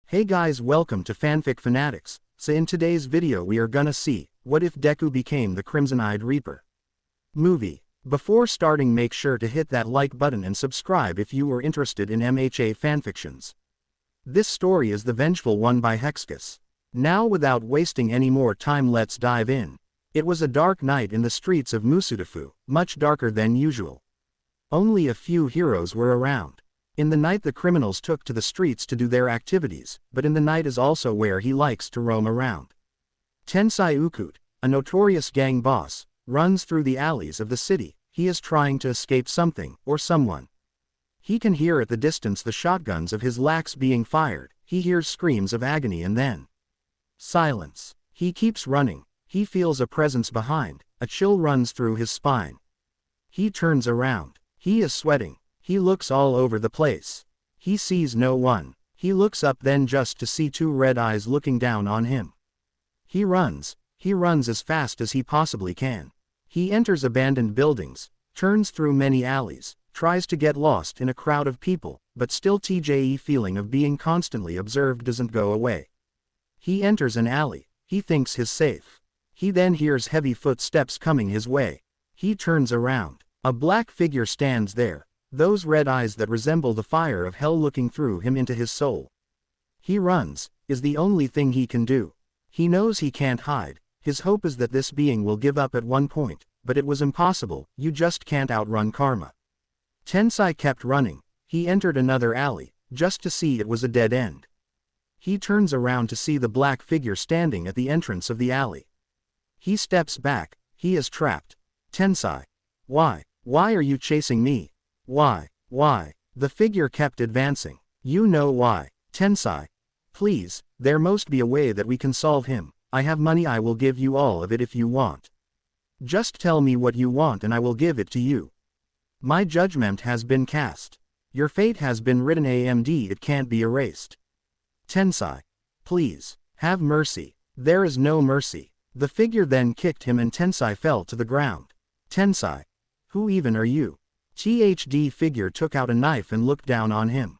Hey guys, welcome to Fanfic Fanatics. So in today's video we are gonna see, what if Deku became the Crimson-Eyed Reaper? Movie. Before starting, make sure to hit that like button and subscribe if you are interested in MHA fanfictions. This story is The Vengeful One by Hexcss. Now without wasting any more time, let's dive in. It was a dark night in the streets of Musudafu, much darker than usual. Only a few heroes were around. In the night the criminals took to the streets to do their activities, but in the night is also where he likes to roam around. Tensai Ukut, a notorious gang boss, runs through the alleys of the city. He is trying to escape something, or someone. He can hear at the distance the shotguns of his lax being fired. He hears screams of agony and then silence. He keeps running. He feels a presence behind. A chill runs through his spine. He turns around. He is sweating. He looks all over the place. He sees no one. He looks up then just to see two red eyes looking down on him. He runs as fast as he possibly can. He enters abandoned buildings, turns through many alleys, tries to get lost in a crowd of people, but still TJE feeling of being constantly observed doesn't go away. He enters an alley. He thinks he's safe. He then hears heavy footsteps coming his way. He turns around. A black figure stands there. Those red eyes that resemble the fire of hell looking through him into his soul. He runs, is the only thing he can do. He knows he can't hide. His hope is that this being will give up at one point, but it was impossible. You just can't outrun karma. Tensai kept running. He entered another alley, just to see it was a dead end. He turns around to see the black figure standing at the entrance of the alley. He steps back. He is trapped. Tensai. Why are you chasing me? Why? The figure kept advancing. You know why. Tensai. Please, there must be a way that we can solve him. I have money, I will give you all of it if you want. Just tell me what you want and I will give it to you. My judgment has been cast. Your fate has been written, AMD, it can't be erased. Tensai. Please, have mercy. There is no mercy. The figure then kicked him and Tensai fell to the ground. Tensai. Who even are you? THD figure took out a knife and looked down on him.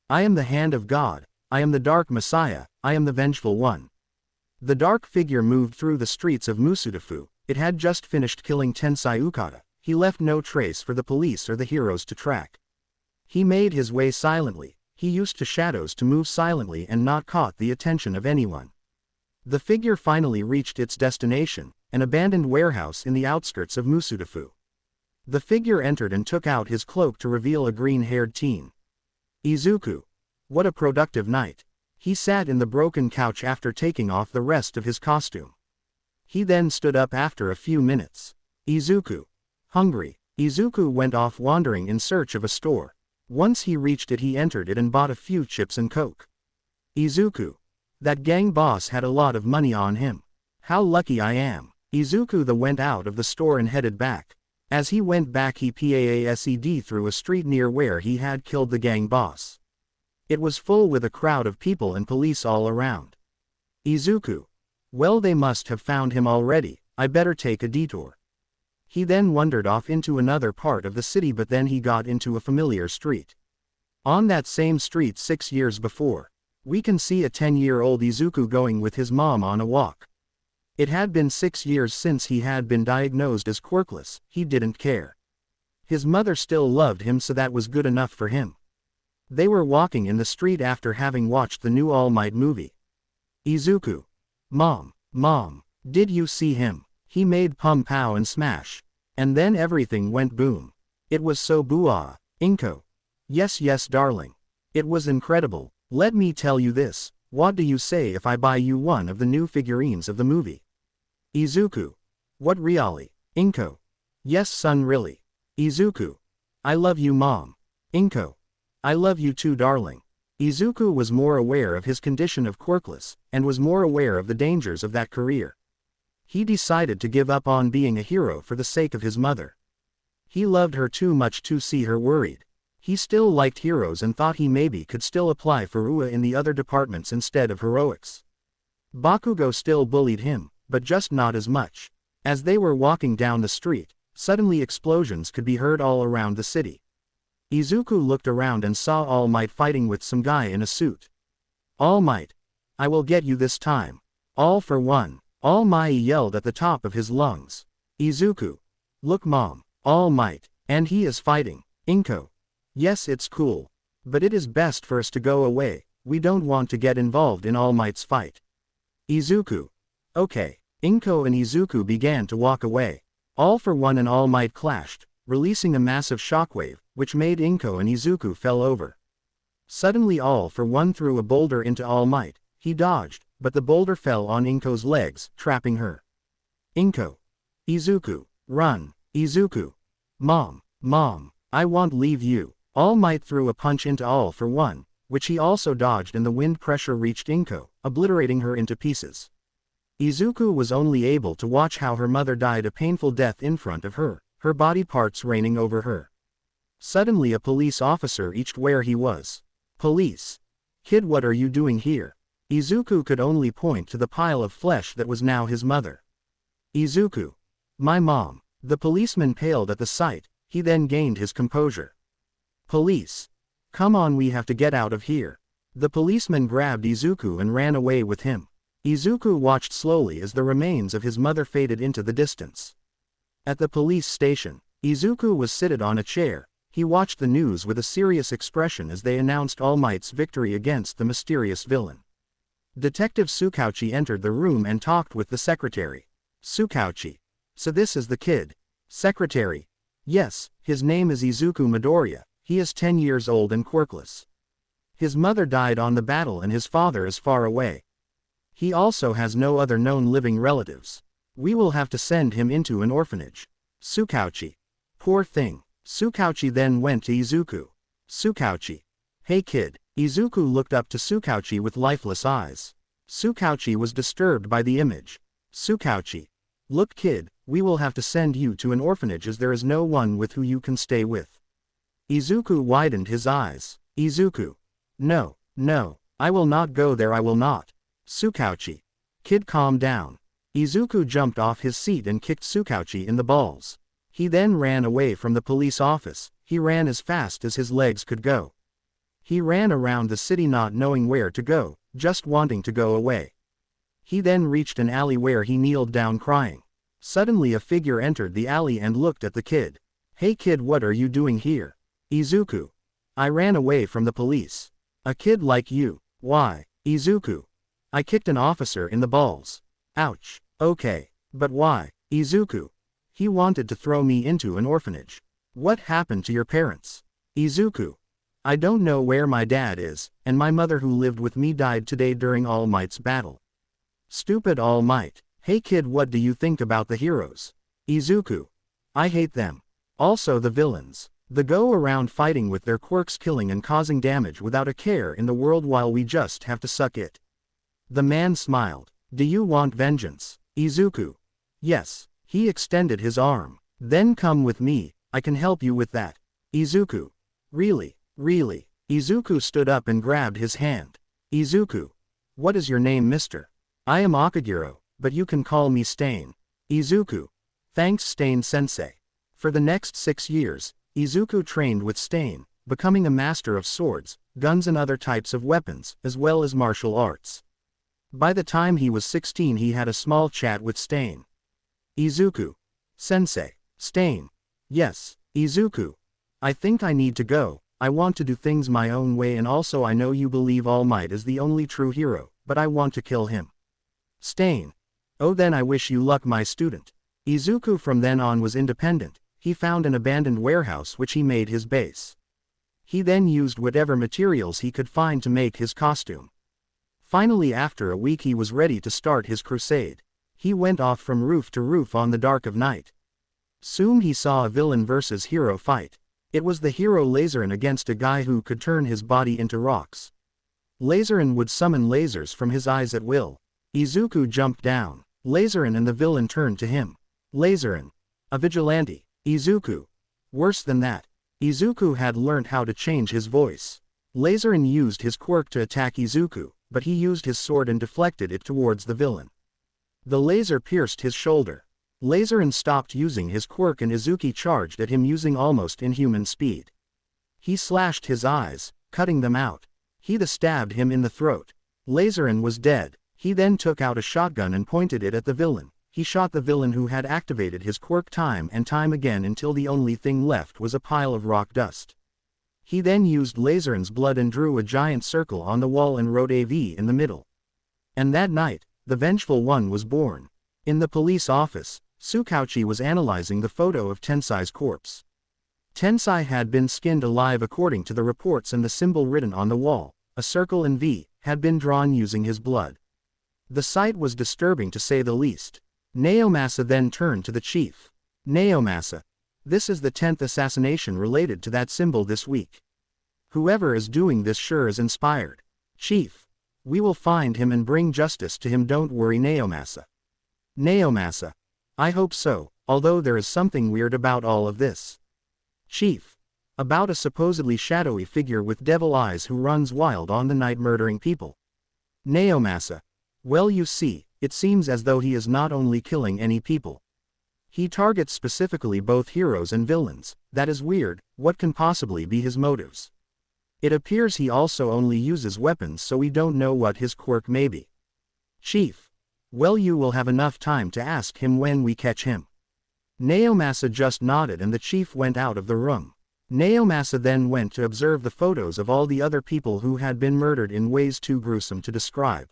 I am the hand of God. I am the Dark Messiah. I am the Vengeful One. The dark figure moved through the streets of Musudafu. It had just finished killing Tensai Ukata. He left no trace for the police or the heroes to track. He made his way silently. He used to shadows to move silently and not caught the attention of anyone. The figure finally reached its destination, an abandoned warehouse in the outskirts of Musudafu. The figure entered and took out his cloak to reveal a green-haired teen. Izuku. What a productive night. He sat in the broken couch after taking off the rest of his costume. He then stood up after a few minutes. Izuku. Hungry. Izuku went off wandering in search of a store. Once he reached it, he entered it and bought a few chips and coke. Izuku. That gang boss had a lot of money on him. How lucky I am. Izuku went out of the store and headed back. As he went back, he passed through a street near where he had killed the gang boss. It was full with a crowd of people and police all around. Izuku. Well, they must have found him already. I better take a detour. He then wandered off into another part of the city, but then he got into a familiar street. On that same street 6 years before, we can see a 10-year-old Izuku going with his mom on a walk. It had been 6 years since he had been diagnosed as quirkless. He didn't care. His mother still loved him, so that was good enough for him. They were walking in the street after having watched the new All Might movie. Izuku. Mom, did you see him? He made pum pow and smash. And then everything went boom. It was so boo-ah. Inko. Yes darling. It was incredible. Let me tell you this. What do you say if I buy you one of the new figurines of the movie? Izuku. What, really? Inko. Yes son, really. Izuku. I love you mom. Inko. I love you too darling. Izuku was more aware of his condition of quirkless, and was more aware of the dangers of that career. He decided to give up on being a hero for the sake of his mother. He loved her too much to see her worried. He still liked heroes and thought he maybe could still apply for UA in the other departments instead of heroics. Bakugo still bullied him, but just not as much. As they were walking down the street, suddenly explosions could be heard all around the city. Izuku looked around and saw All Might fighting with some guy in a suit. All Might. I will get you this time. All for one. All Might yelled at the top of his lungs. Izuku. Look mom. All Might. And he is fighting. Inko. Yes, it's cool. But it is best for us to go away, we don't want to get involved in All Might's fight. Izuku. Okay. Inko and Izuku began to walk away. All for One and All Might clashed, releasing a massive shockwave, which made Inko and Izuku fell over. Suddenly All for One threw a boulder into All Might. He dodged, but the boulder fell on Inko's legs, trapping her. Inko. Izuku. Run. Izuku. Mom. Mom. I won't leave you. All Might threw a punch into All for One, which he also dodged, and the wind pressure reached Inko, obliterating her into pieces. Izuku was only able to watch how her mother died a painful death in front of her, her body parts raining over her. Suddenly a police officer reached where he was. Police. Kid, what are you doing here? Izuku could only point to the pile of flesh that was now his mother. Izuku. My mom. The policeman paled at the sight, he then gained his composure. Police. Come on, we have to get out of here. The policeman grabbed Izuku and ran away with him. Izuku watched slowly as the remains of his mother faded into the distance. At the police station, Izuku was seated on a chair. He watched the news with a serious expression as they announced All Might's victory against the mysterious villain. Detective Tsukauchi entered the room and talked with the secretary. Tsukauchi. So this is the kid. Secretary. Yes, his name is Izuku Midoriya, he is 10 years old and quirkless. His mother died on the battle and his father is far away. He also has no other known living relatives. We will have to send him into an orphanage. Tsukauchi. Poor thing. Tsukauchi then went to Izuku. Tsukauchi. Hey kid. Izuku looked up to Tsukauchi with lifeless eyes. Tsukauchi was disturbed by the image. Tsukauchi. Look kid, we will have to send you to an orphanage as there is no one with who you can stay with. Izuku widened his eyes. Izuku. No, no, I will not go there, I will not. Tsukauchi. Kid, calm down. Izuku jumped off his seat and kicked Tsukauchi in the balls. He then ran away from the police office. He ran as fast as his legs could go. He ran around the city not knowing where to go, just wanting to go away. He then reached an alley where he kneeled down crying. Suddenly a figure entered the alley and looked at the kid. Hey kid, what are you doing here? Izuku. I ran away from the police. A kid like you. Why? Izuku. I kicked an officer in the balls. Ouch. Okay. But why? Izuku. He wanted to throw me into an orphanage. What happened to your parents? Izuku. I don't know where my dad is, and my mother who lived with me died today during All Might's battle. Stupid All Might. Hey kid, what do you think about the heroes? Izuku. I hate them. Also the villains. They go around fighting with their quirks, killing and causing damage without a care in the world while we just have to suck it. The man smiled. Do you want vengeance? Izuku. Yes. He extended his arm. Then come with me, I can help you with that. Izuku. Really? Really? Izuku stood up and grabbed his hand. Izuku. What is your name, mister? I am Akagiro, but you can call me Stain. Izuku. Thanks Stain sensei. For the next 6 years, Izuku trained with Stain, becoming a master of swords, guns and other types of weapons, as well as martial arts. By the time he was 16 he had a small chat with Stain. Izuku. Sensei. Stain. Yes, Izuku. I think I need to go, I want to do things my own way, and also I know you believe All Might is the only true hero, but I want to kill him. Stain. Oh, then I wish you luck, my student. Izuku from then on was independent. He found an abandoned warehouse which he made his base. He then used whatever materials he could find to make his costume. Finally, after a week he was ready to start his crusade. He went off from roof to roof on the dark of night. Soon he saw a villain versus hero fight. It was the hero Laserin against a guy who could turn his body into rocks. Laserin would summon lasers from his eyes at will. Izuku jumped down. Laserin and the villain turned to him. Laserin. A vigilante. Izuku. Worse than that. Izuku had learned how to change his voice. Laserin used his quirk to attack Izuku, but he used his sword and deflected it towards the villain. The laser pierced his shoulder. Laserin stopped using his quirk and Izuku charged at him using almost inhuman speed. He slashed his eyes, cutting them out. He stabbed him in the throat. Laserin was dead. He then took out a shotgun and pointed it at the villain. He shot the villain who had activated his quirk time and time again until the only thing left was a pile of rock dust. He then used Laserin's blood and drew a giant circle on the wall and wrote AV in the middle. And that night, the Vengeful One was born. In the police office, Tsukauchi was analyzing the photo of Tensai's corpse. Tensai had been skinned alive according to the reports, and the symbol written on the wall, a circle and V, had been drawn using his blood. The sight was disturbing to say the least. Naomasa then turned to the chief. Naomasa, this is the 10th assassination related to that symbol this week. Whoever is doing this sure is inspired. Chief, we will find him and bring justice to him, don't worry Naomasa. Naomasa, I hope so, although there is something weird about all of this. Chief, about a supposedly shadowy figure with devil eyes who runs wild on the night murdering people. Naomasa, well, you see, it seems as though he is not only killing any people. He targets specifically both heroes and villains. That is weird. What can possibly be his motives? It appears he also only uses weapons, so we don't know what his quirk may be. Chief, well, you will have enough time to ask him when we catch him. Naomasa just nodded and the chief went out of the room. Naomasa then went to observe the photos of all the other people who had been murdered in ways too gruesome to describe.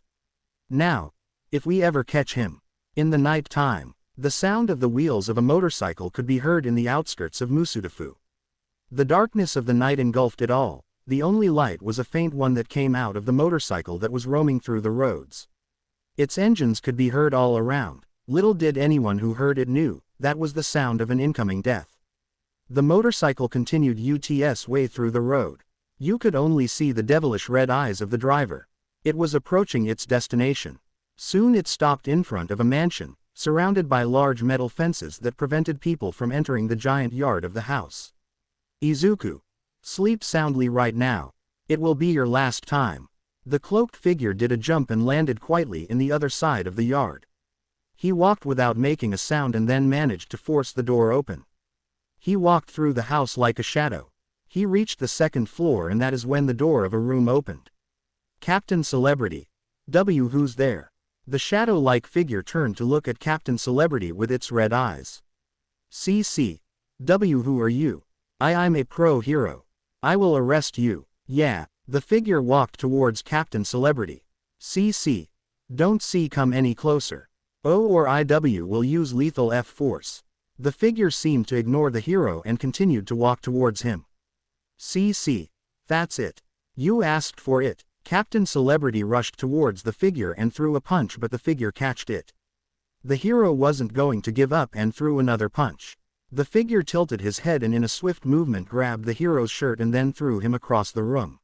Now, if we ever catch him. In the night time, the sound of the wheels of a motorcycle could be heard in the outskirts of Musudafu. The darkness of the night engulfed it all. The only light was a faint one that came out of the motorcycle that was roaming through the roads. Its engines could be heard all around. Little did anyone who heard it knew, that was the sound of an incoming death. The motorcycle continued its way through the road. You could only see the devilish red eyes of the driver. It was approaching its destination. Soon it stopped in front of a mansion, surrounded by large metal fences that prevented people from entering the giant yard of the house. Izuku, sleep soundly right now. It will be your last time. The cloaked figure did a jump and landed quietly in the other side of the yard. He walked without making a sound and then managed to force the door open. He walked through the house like a shadow. He reached the second floor, and that is when the door of a room opened. Captain Celebrity. W, who's there? The shadow-like figure turned to look at Captain Celebrity with its red eyes. CC. W, who are you? I'm a pro hero. I will arrest you. Yeah. The figure walked towards Captain Celebrity. CC. Don't see come any closer. O or IW will use lethal F-force. The figure seemed to ignore the hero and continued to walk towards him. CC. That's it. You asked for it. Captain Celebrity rushed towards the figure and threw a punch, but the figure catched it. The hero wasn't going to give up and threw another punch. The figure tilted his head and in a swift movement grabbed the hero's shirt and then threw him across the room.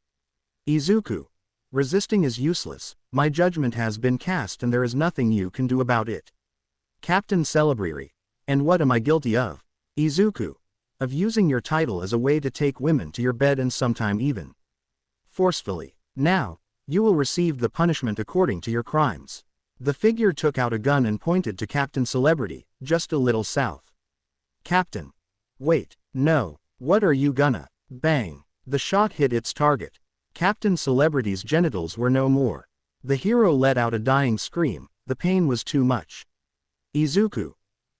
Izuku. Resisting is useless. My judgment has been cast and there is nothing you can do about it. Captain Celebrity. And what am I guilty of? Izuku. Of using your title as a way to take women to your bed and sometime even forcefully. Now, you will receive the punishment according to your crimes. The figure took out a gun and pointed to Captain Celebrity, just a little south. Captain. Wait, no, what are you gonna? Bang. The shot hit its target. Captain Celebrity's genitals were no more. The hero let out a dying scream, the pain was too much. Izuku.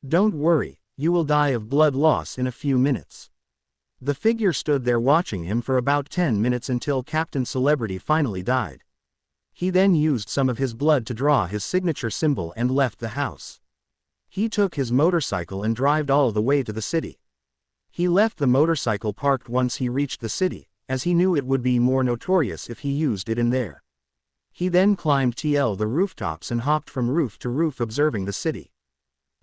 Don't worry, you will die of blood loss in a few minutes. The figure stood there watching him for about 10 minutes until Captain Celebrity finally died. He then used some of his blood to draw his signature symbol and left the house. He took his motorcycle and drove all the way to the city. He left the motorcycle parked once he reached the city, as he knew it would be more notorious if he used it in there. He then climbed the rooftops and hopped from roof to roof observing the city.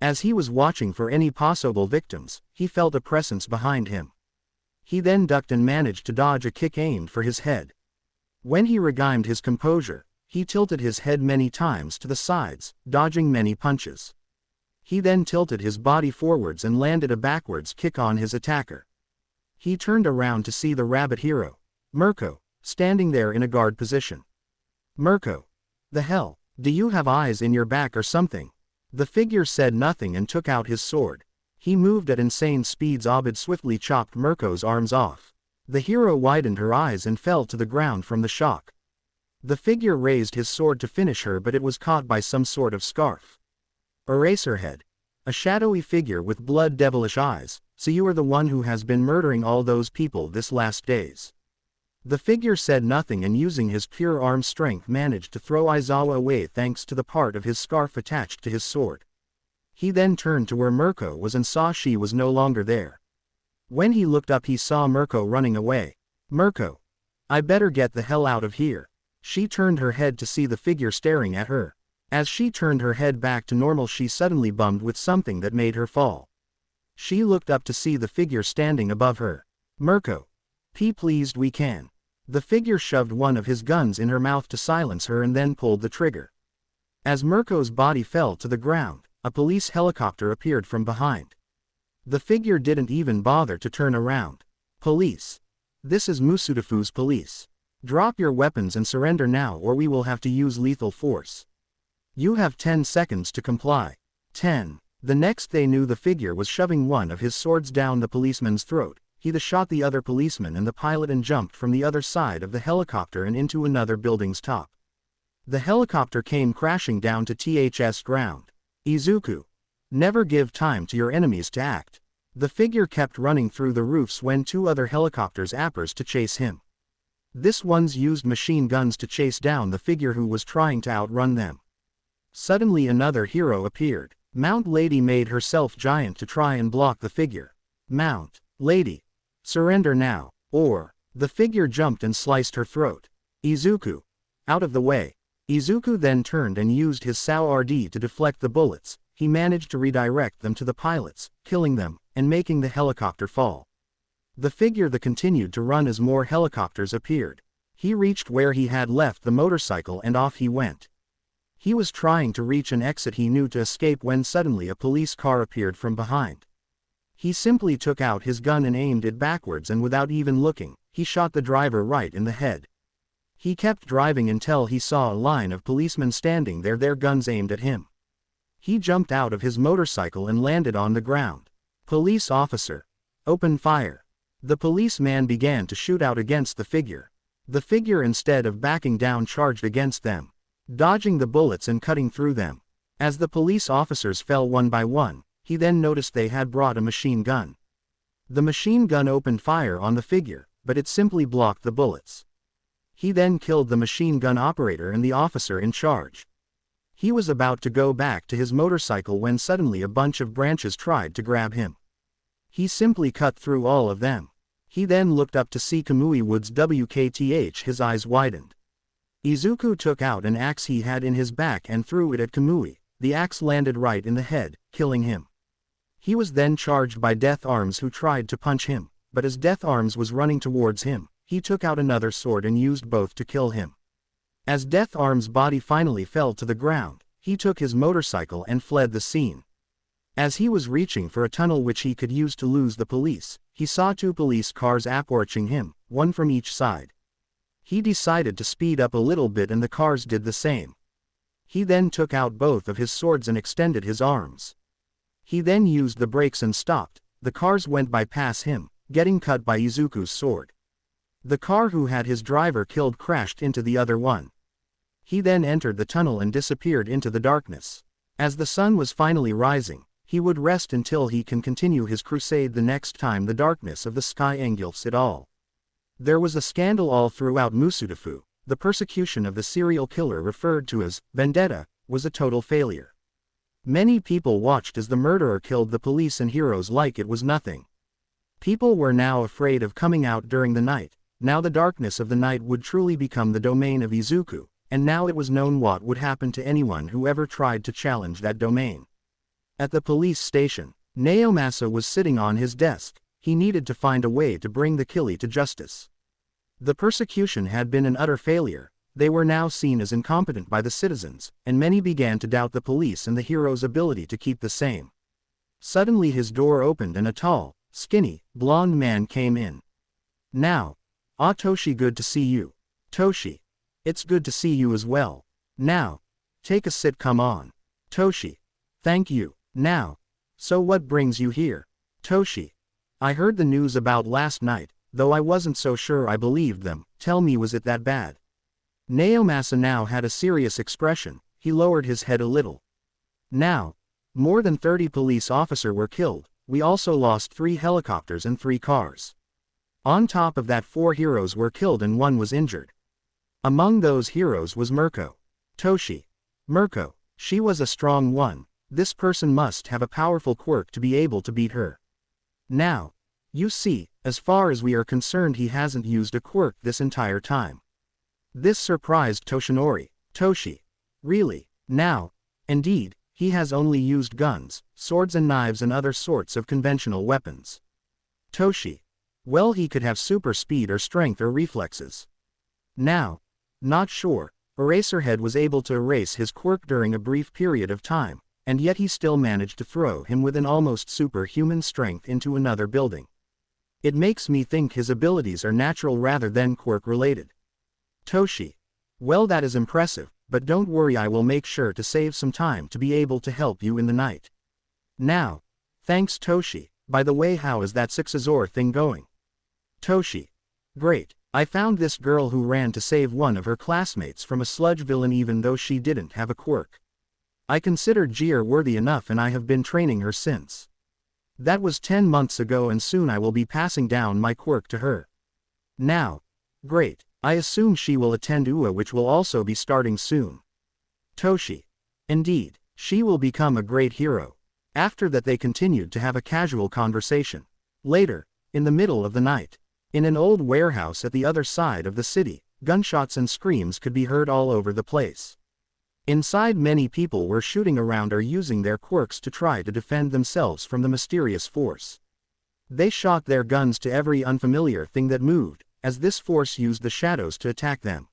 As he was watching for any possible victims, he felt a presence behind him. He then ducked and managed to dodge a kick aimed for his head. When he regained his composure, he tilted his head many times to the sides, dodging many punches. He then tilted his body forwards and landed a backwards kick on his attacker. He turned around to see the rabbit hero, Mirko, standing there in a guard position. Mirko. The hell, do you have eyes in your back or something? The figure said nothing and took out his sword. He moved at insane speeds. Abed swiftly chopped Mirko's arms off. The hero widened her eyes and fell to the ground from the shock. The figure raised his sword to finish her, but it was caught by some sort of scarf. Eraserhead. A shadowy figure with blood devilish eyes. So you are the one who has been murdering all those people this last days. The figure said nothing and using his pure arm strength managed to throw Aizawa away thanks to the part of his scarf attached to his sword. He then turned to where Mirko was and saw she was no longer there. When he looked up he saw Mirko running away. Mirko. I better get the hell out of here. She turned her head to see the figure staring at her. As she turned her head back to normal she suddenly bumped with something that made her fall. She looked up to see the figure standing above her. Mirko. Pleased we can. The figure shoved one of his guns in her mouth to silence her and then pulled the trigger. As Mirko's body fell to the ground, a police helicopter appeared from behind. The figure didn't even bother to turn around. Police. This is Musudafu's police. Drop your weapons and surrender now or we will have to use lethal force. You have 10 seconds to comply. 10. The next they knew the figure was shoving one of his swords down the policeman's throat. He shot the other policeman and the pilot and jumped from the other side of the helicopter and into another building's top. The helicopter came crashing down to THS ground. Izuku. Never give time to your enemies to act. The figure kept running through the roofs when two other helicopters appers to chase him. This one's used machine guns to chase down the figure who was trying to outrun them. Suddenly another hero appeared. Mount Lady made herself giant to try and block the figure. Mount Lady. Surrender now, or. The figure jumped and sliced her throat. Izuku. Out of the way. Izuku then turned and used his Sao RD to deflect the bullets. He managed to redirect them to the pilots, killing them, and making the helicopter fall. The figure continued to run as more helicopters appeared. He reached where he had left the motorcycle and off he went. He was trying to reach an exit he knew to escape when suddenly a police car appeared from behind. He simply took out his gun and aimed it backwards and without even looking, he shot the driver right in the head. He kept driving until he saw a line of policemen standing there, their guns aimed at him. He jumped out of his motorcycle and landed on the ground. Police officer. Open fire. The policeman began to shoot out against the figure. The figure instead of backing down charged against them, dodging the bullets and cutting through them. As the police officers fell one by one, he then noticed they had brought a machine gun. The machine gun opened fire on the figure, but it simply blocked the bullets. He then killed the machine gun operator and the officer in charge. He was about to go back to his motorcycle when suddenly a bunch of branches tried to grab him. He simply cut through all of them. He then looked up to see Kamui Woods WKTH, his eyes widened. Izuku took out an axe he had in his back and threw it at Kamui. The axe landed right in the head, killing him. He was then charged by Death Arms who tried to punch him, but as Death Arms was running towards him, he took out another sword and used both to kill him. As Death Arms' body finally fell to the ground, he took his motorcycle and fled the scene. As he was reaching for a tunnel which he could use to lose the police, he saw two police cars approaching him, one from each side. He decided to speed up a little bit and the cars did the same. He then took out both of his swords and extended his arms. He then used the brakes and stopped. The cars went by past him, getting cut by Izuku's sword. The car who had his driver killed crashed into the other one. He then entered the tunnel and disappeared into the darkness. As the sun was finally rising, he would rest until he can continue his crusade the next time the darkness of the sky engulfs it all. There was a scandal all throughout Musudafu. The persecution of the serial killer referred to as vendetta was a total failure. Many people watched as the murderer killed the police and heroes like it was nothing. People were now afraid of coming out during the night. Now the darkness of the night would truly become the domain of Izuku, and now it was known what would happen to anyone who ever tried to challenge that domain. At the police station, Naomasa was sitting on his desk. He needed to find a way to bring the Kili to justice. The persecution had been an utter failure. They were now seen as incompetent by the citizens, and many began to doubt the police and the hero's ability to keep the same. Suddenly his door opened and a tall, skinny, blonde man came in. Now. Ah, Toshi, good to see you. Toshi. It's good to see you as well. Now. Take a sit, come on. Toshi. Thank you. Now. So what brings you here? Toshi. I heard the news about last night, though I wasn't so sure I believed them. Tell me, was it that bad? Naomasa now had a serious expression. He lowered his head a little. Now, more than 30 police officers were killed. We also lost 3 helicopters and 3 cars. On top of that, 4 heroes were killed and 1 was injured. Among those heroes was Mirko. Toshi. Mirko. She was a strong one. This person must have a powerful quirk to be able to beat her. Now, you see, as far as we are concerned, he hasn't used a quirk this entire time. This surprised Toshinori. Toshi. Really? Now, indeed, he has only used guns, swords and knives and other sorts of conventional weapons. Toshi. Well, he could have super speed or strength or reflexes. Now, not sure. Eraserhead was able to erase his quirk during a brief period of time, and yet he still managed to throw him with an almost superhuman strength into another building. It makes me think his abilities are natural rather than quirk-related. Toshi. Well, that is impressive, but don't worry, I will make sure to save some time to be able to help you in the night. Now. Thanks, Toshi. By the way, how is that Sixazor thing going? Toshi. Great. I found this girl who ran to save one of her classmates from a sludge villain even though she didn't have a quirk. I considered Gier worthy enough and I have been training her since. That was 10 months ago and soon I will be passing down my quirk to her. Now. Great. I assume she will attend UA, which will also be starting soon. Toshi. Indeed, she will become a great hero. After that they continued to have a casual conversation. Later, in the middle of the night, in an old warehouse at the other side of the city, gunshots and screams could be heard all over the place. Inside, many people were shooting around or using their quirks to try to defend themselves from the mysterious force. They shot their guns to every unfamiliar thing that moved, as this force used the shadows to attack them.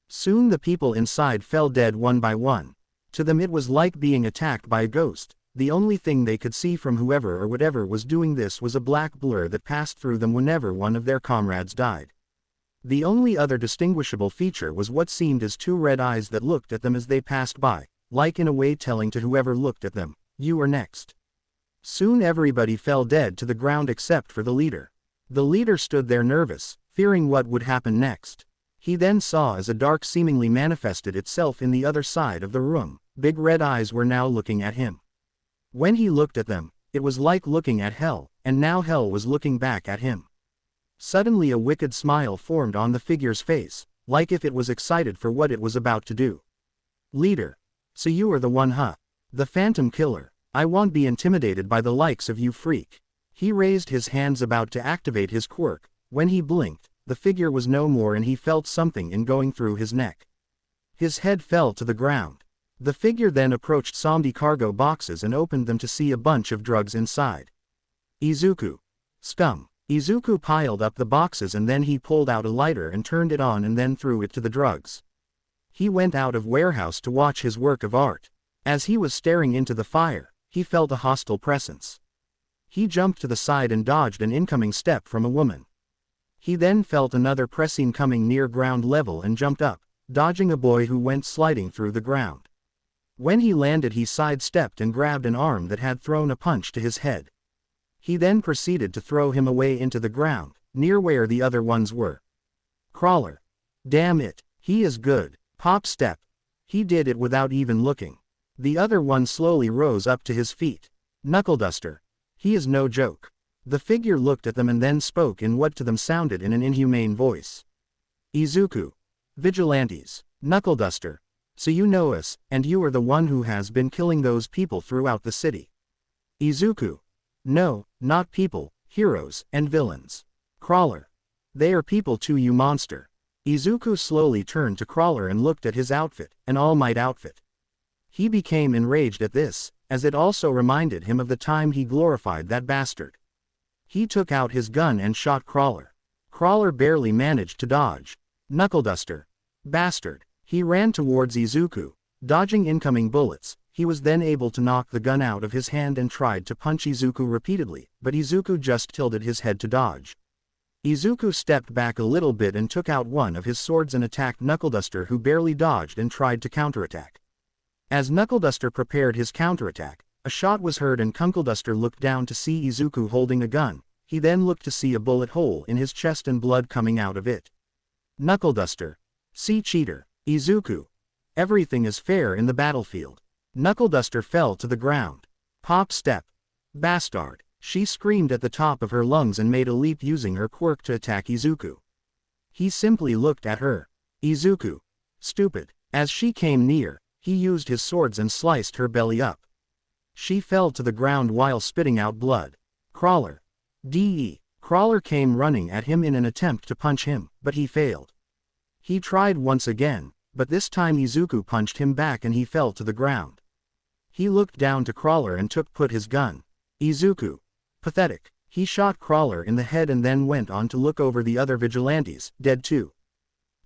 Soon the people inside fell dead one by one. To them it was like being attacked by a ghost. The only thing they could see from whoever or whatever was doing this was a black blur that passed through them whenever one of their comrades died. The only other distinguishable feature was what seemed as 2 red eyes that looked at them as they passed by, like in a way telling to whoever looked at them, "You are next." Soon everybody fell dead to the ground except for the leader. The leader stood there nervous, fearing what would happen next. He then saw as a dark seemingly manifested itself in the other side of the room. Big red eyes were now looking at him. When he looked at them, it was like looking at hell, and now hell was looking back at him. Suddenly a wicked smile formed on the figure's face, like if it was excited for what it was about to do. Leader. So you are the one, huh? The Phantom Killer. I won't be intimidated by the likes of you, freak. He raised his hands about to activate his quirk. When he blinked, the figure was no more and he felt something in going through his neck. His head fell to the ground. The figure then approached some cargo boxes and opened them to see a bunch of drugs inside. Izuku. Scum. Izuku piled up the boxes and then he pulled out a lighter and turned it on and then threw it to the drugs. He went out of warehouse to watch his work of art. As he was staring into the fire, he felt a hostile presence. He jumped to the side and dodged an incoming step from a woman. He then felt another pressing coming near ground level and jumped up, dodging a boy who went sliding through the ground. When he landed, he sidestepped and grabbed an arm that had thrown a punch to his head. He then proceeded to throw him away into the ground, near where the other ones were. Crawler. Damn it, he is good. Pop step. He did it without even looking. The other one slowly rose up to his feet. Knuckle Duster. He is no joke. The figure looked at them and then spoke in what to them sounded in an inhumane voice. Izuku. Vigilantes. Knuckle Duster. So you know us, and you are the one who has been killing those people throughout the city. Izuku. No, not people, heroes, and villains. Crawler. They are people too, you monster. Izuku slowly turned to Crawler and looked at his outfit, an All Might outfit. He became enraged at this, as it also reminded him of the time he glorified that bastard. He took out his gun and shot Crawler. Crawler barely managed to dodge. Knuckle Duster. Bastard. He ran towards Izuku, dodging incoming bullets. He was then able to knock the gun out of his hand and tried to punch Izuku repeatedly, but Izuku just tilted his head to dodge. Izuku stepped back a little bit and took out one of his swords and attacked Knuckle Duster, who barely dodged and tried to counterattack. As Knuckle Duster prepared his counterattack, a shot was heard and Knuckle Duster looked down to see Izuku holding a gun. He then looked to see a bullet hole in his chest and blood coming out of it. Knuckle Duster. See cheater, Izuku. Everything is fair in the battlefield. Knuckleduster fell to the ground. Pop step. Bastard. She screamed at the top of her lungs and made a leap using her quirk to attack Izuku. He simply looked at her. Izuku. Stupid. As she came near, he used his swords and sliced her belly up. She fell to the ground while spitting out blood. Crawler. De. Crawler came running at him in an attempt to punch him, but he failed. He tried once again, but this time Izuku punched him back and he fell to the ground. He looked down to Crawler and put his gun. Izuku. Pathetic. He shot Crawler in the head and then went on to look over the other vigilantes, dead too.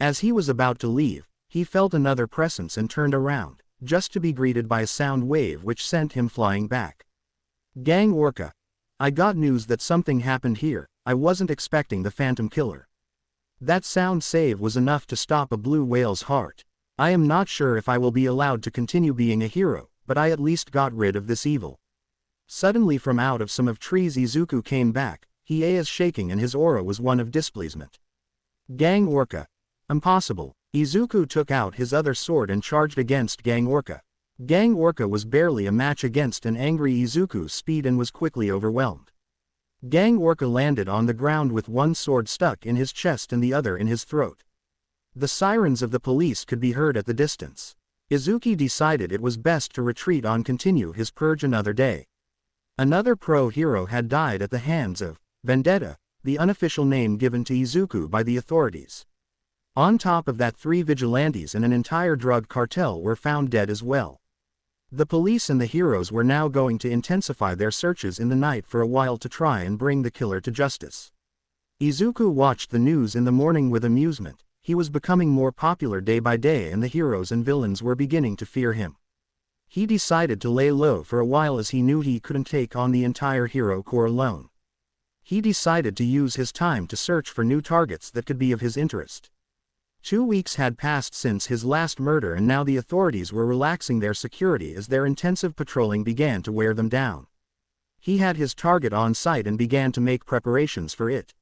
As he was about to leave, he felt another presence and turned around, just to be greeted by a sound wave which sent him flying back. Gang Orca. I got news that something happened here. I wasn't expecting the Phantom Killer. That sound save was enough to stop a blue whale's heart. I am not sure if I will be allowed to continue being a hero, but I at least got rid of this evil. Suddenly from out of some of trees Izuku came back, he is shaking and his aura was one of displeasement. Gang Orca. Impossible. Izuku took out his other sword and charged against Gang Orca. Gang Orca was barely a match against an angry Izuku's speed and was quickly overwhelmed. Gang Orca landed on the ground with one sword stuck in his chest and the other in his throat. The sirens of the police could be heard at the distance. Izuku decided it was best to retreat and continue his purge another day. Another pro-hero had died at the hands of Vendetta, the unofficial name given to Izuku by the authorities. On top of that, 3 vigilantes and an entire drug cartel were found dead as well. The police and the heroes were now going to intensify their searches in the night for a while to try and bring the killer to justice. Izuku watched the news in the morning with amusement. He was becoming more popular day by day and the heroes and villains were beginning to fear him. He decided to lay low for a while as he knew he couldn't take on the entire hero corps alone. He decided to use his time to search for new targets that could be of his interest. 2 weeks had passed since his last murder and now the authorities were relaxing their security as their intensive patrolling began to wear them down. He had his target on sight and began to make preparations for it.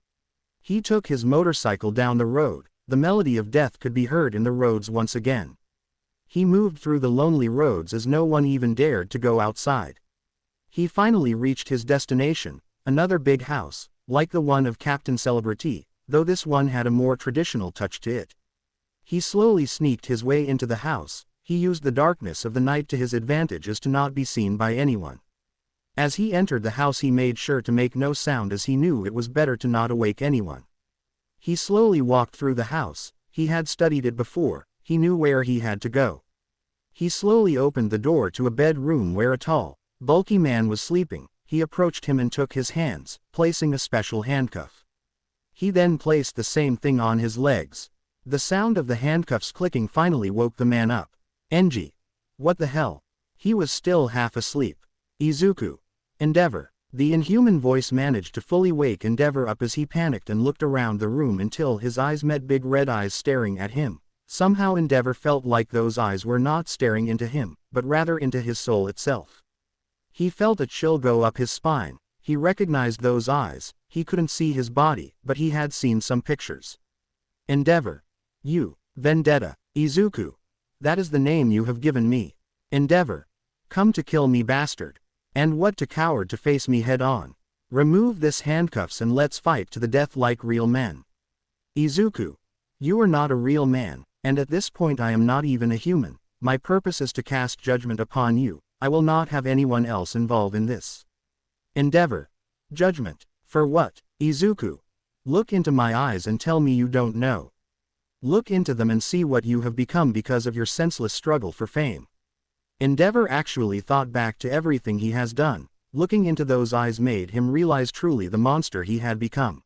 He took his motorcycle down the road. The melody of death could be heard in the roads once again. He moved through the lonely roads as no one even dared to go outside. He finally reached his destination, another big house, like the one of Captain Celebrity, though this one had a more traditional touch to it. He slowly sneaked his way into the house. He used the darkness of the night to his advantage as to not be seen by anyone. As he entered the house he made sure to make no sound as he knew it was better to not awake anyone. He slowly walked through the house. He had studied it before. He knew where he had to go. He slowly opened the door to a bedroom where a tall, bulky man was sleeping. He approached him and took his hands, placing a special handcuff. He then placed the same thing on his legs. The sound of the handcuffs clicking finally woke the man up. Enji. What the hell? He was still half asleep. Izuku. Endeavor. The inhuman voice managed to fully wake Endeavor up as he panicked and looked around the room until his eyes met big red eyes staring at him. Somehow Endeavor felt like those eyes were not staring into him, but rather into his soul itself. He felt a chill go up his spine. He recognized those eyes. He couldn't see his body, but he had seen some pictures. Endeavor. You. Vendetta. Izuku. That is the name you have given me. Endeavor. Come to kill me, bastard. And what to coward to face me head on. Remove this handcuffs and let's fight to the death like real men. Izuku. You are not a real man, and at this point I am not even a human. My purpose is to cast judgment upon you. I will not have anyone else involved in this. Endeavor. Judgment. For what? Izuku. Look into my eyes and tell me you don't know. Look into them and see what you have become because of your senseless struggle for fame. Endeavor actually thought back to everything he has done. Looking into those eyes made him realize truly the monster he had become.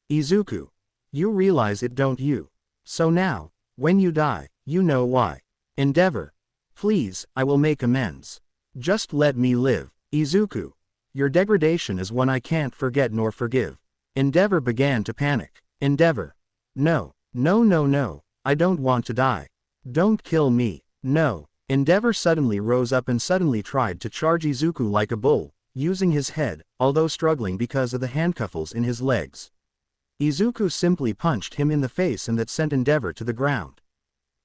Izuku. You realize it, don't you? So now, when you die, you know why. Endeavor. Please, I will make amends. Just let me live. Izuku. Your degradation is one I can't forget nor forgive. Endeavor began to panic. Endeavor. No. No, no, no. I don't want to die. Don't kill me. No. Endeavor suddenly rose up and suddenly tried to charge Izuku like a bull, using his head, although struggling because of the handcuffs in his legs. Izuku simply punched him in the face and that sent Endeavor to the ground.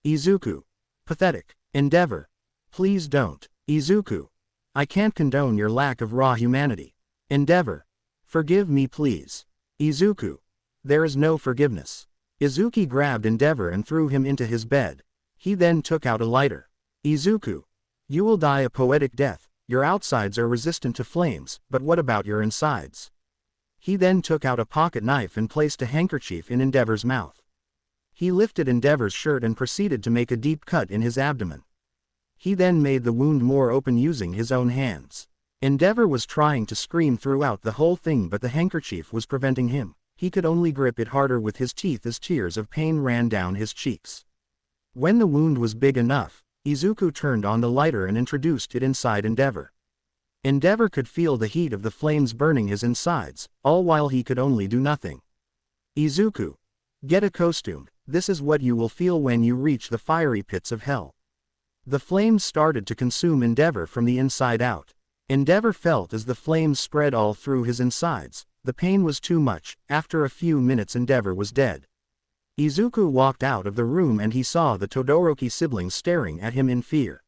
Izuku. Pathetic. Endeavor. Please don't. Izuku. I can't condone your lack of raw humanity. Endeavor. Forgive me please. Izuku. There is no forgiveness. Izuki grabbed Endeavor and threw him into his bed. He then took out a lighter. Izuku. You will die a poetic death. Your outsides are resistant to flames, but what about your insides? He then took out a pocket knife and placed a handkerchief in Endeavor's mouth. He lifted Endeavor's shirt and proceeded to make a deep cut in his abdomen. He then made the wound more open using his own hands. Endeavor was trying to scream throughout the whole thing, but the handkerchief was preventing him. He could only grip it harder with his teeth as tears of pain ran down his cheeks. When the wound was big enough, Izuku turned on the lighter and introduced it inside Endeavor. Endeavor could feel the heat of the flames burning his insides, all while he could only do nothing. Izuku. Get a costume. This is what you will feel when you reach the fiery pits of hell. The flames started to consume Endeavor from the inside out. Endeavor felt as the flames spread all through his insides. The pain was too much. After a few minutes Endeavor was dead. Izuku walked out of the room and he saw the Todoroki siblings staring at him in fear.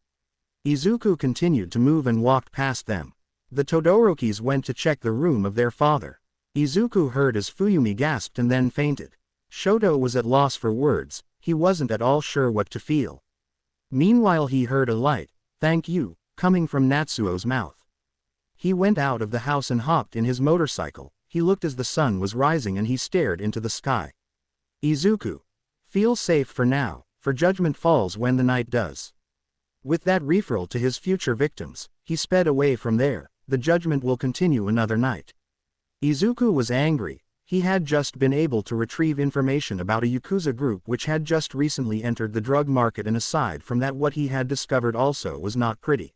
Izuku continued to move and walked past them. The Todorokis went to check the room of their father. Izuku heard as Fuyumi gasped and then fainted. Shoto was at loss for words. He wasn't at all sure what to feel. Meanwhile he heard a light, "Thank you," coming from Natsuo's mouth. He went out of the house and hopped in his motorcycle. He looked as the sun was rising and he stared into the sky. Izuku. Feel safe for now, for judgment falls when the night does. With that referral to his future victims, he sped away from there. The judgment will continue another night. Izuku was angry. He had just been able to retrieve information about a Yakuza group which had just recently entered the drug market, and aside from that what he had discovered also was not pretty.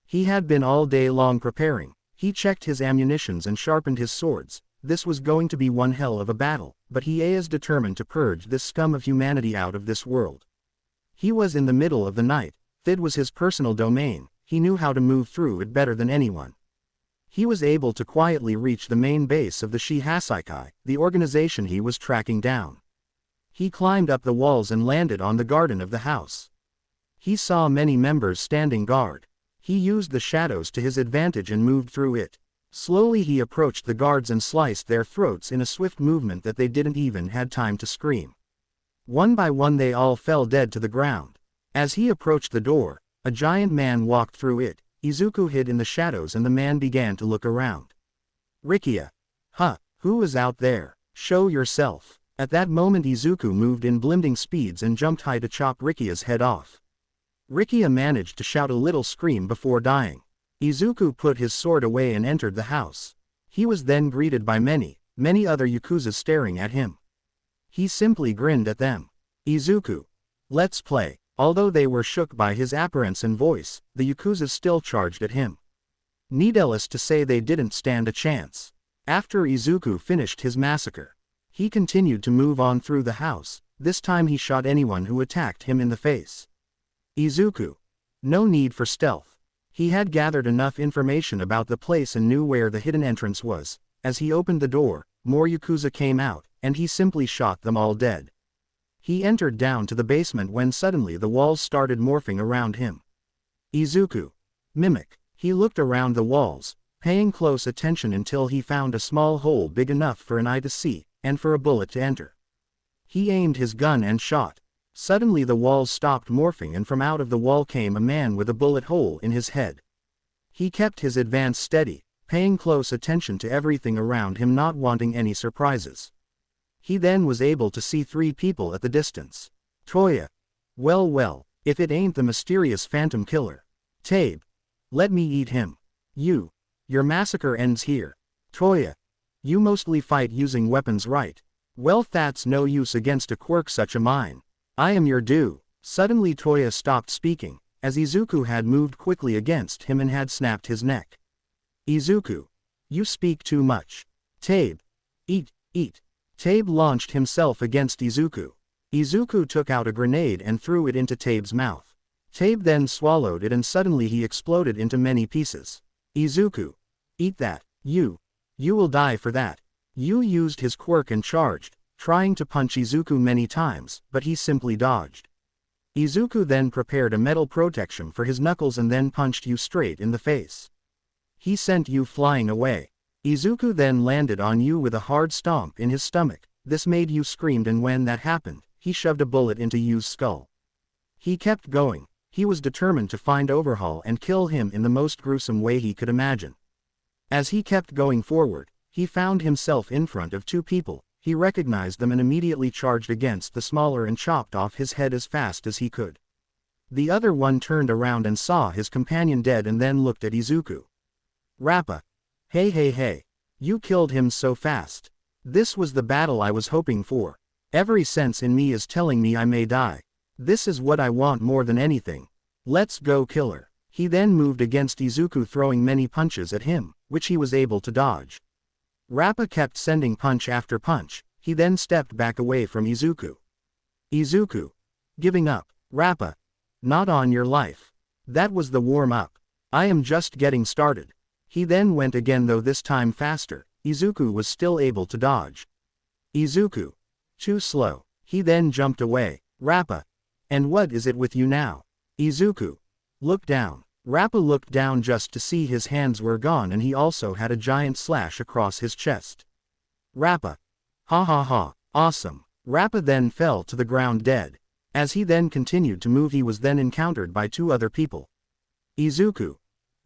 He had been all day long preparing. He checked his ammunitions and sharpened his swords. This was going to be one hell of a battle, but he is determined to purge this scum of humanity out of this world. He was in the middle of the night. It was his personal domain. He knew how to move through it better than anyone. He was able to quietly reach the main base of the Shihasaikai, the organization he was tracking down. He climbed up the walls and landed on the garden of the house. He saw many members standing guard. He used the shadows to his advantage and moved through it. Slowly he approached the guards and sliced their throats in a swift movement that they didn't even had time to scream. One by one they all fell dead to the ground. As he approached the door, a giant man walked through it. Izuku hid in the shadows and the man began to look around. Rikia. Huh, who is out there? Show yourself. At that moment Izuku moved in blinding speeds and jumped high to chop Rikia's head off. Rikia managed to shout a little scream before dying. Izuku put his sword away and entered the house. He was then greeted by many other Yakuzas staring at him. He simply grinned at them. Izuku. Let's play. Although they were shook by his appearance and voice, the Yakuzas still charged at him. Needless to say they didn't stand a chance. After Izuku finished his massacre, he continued to move on through the house. This time he shot anyone who attacked him in the face. Izuku. No need for stealth. He had gathered enough information about the place and knew where the hidden entrance was. As he opened the door, more Yakuza came out, and he simply shot them all dead. He entered down to the basement when suddenly the walls started morphing around him. Izuku. Mimic. He looked around the walls, paying close attention until he found a small hole big enough for an eye to see, and for a bullet to enter. He aimed his gun and shot. Suddenly the walls stopped morphing and from out of the wall came a man with a bullet hole in his head. He kept his advance steady, paying close attention to everything around him, not wanting any surprises. He then was able to see 3 people at the distance. Toya. Well, if it ain't the mysterious phantom killer. Tabe. Let me eat him. You. Your massacre ends here. Toya. You mostly fight using weapons, right? Well, that's no use against a quirk such a mine. I am your due. Suddenly Toya stopped speaking, as Izuku had moved quickly against him and had snapped his neck. Izuku. You speak too much. Tabe. Eat. Tabe launched himself against Izuku. Izuku took out a grenade and threw it into Tabe's mouth. Tabe then swallowed it and suddenly he exploded into many pieces. Izuku. Eat that. You will die for that. Yu used his quirk and charged, trying to punch Izuku many times, but he simply dodged. Izuku then prepared a metal protection for his knuckles and then punched you straight in the face. He sent you flying away. Izuku then landed on you with a hard stomp in his stomach. This made you scream, and when that happened, he shoved a bullet into Yu's skull. He kept going. He was determined to find Overhaul and kill him in the most gruesome way he could imagine. As he kept going forward, he found himself in front of two people. He recognized them and immediately charged against the smaller and chopped off his head as fast as he could. The other one turned around and saw his companion dead and then looked at Izuku. Rappa. Hey, you killed him so fast. This was the battle I was hoping for. Every sense in me is telling me I may die. This is what I want more than anything. Let's go, killer. He then moved against Izuku, throwing many punches at him, which he was able to dodge. Rappa kept sending punch after punch. He then stepped back away from Izuku. Izuku. Giving up. Rappa. Not on your life. That was the warm-up. I am just getting started. He then went again, though this time faster. Izuku was still able to dodge. Izuku. Too slow. He then jumped away. Rappa. And what is it with you now? Izuku. Look down. Rappa looked down just to see his hands were gone, and he also had a giant slash across his chest. Rappa. Ha ha ha. Awesome. Rappa then fell to the ground dead. As he then continued to move, he was then encountered by two other people. Izuku.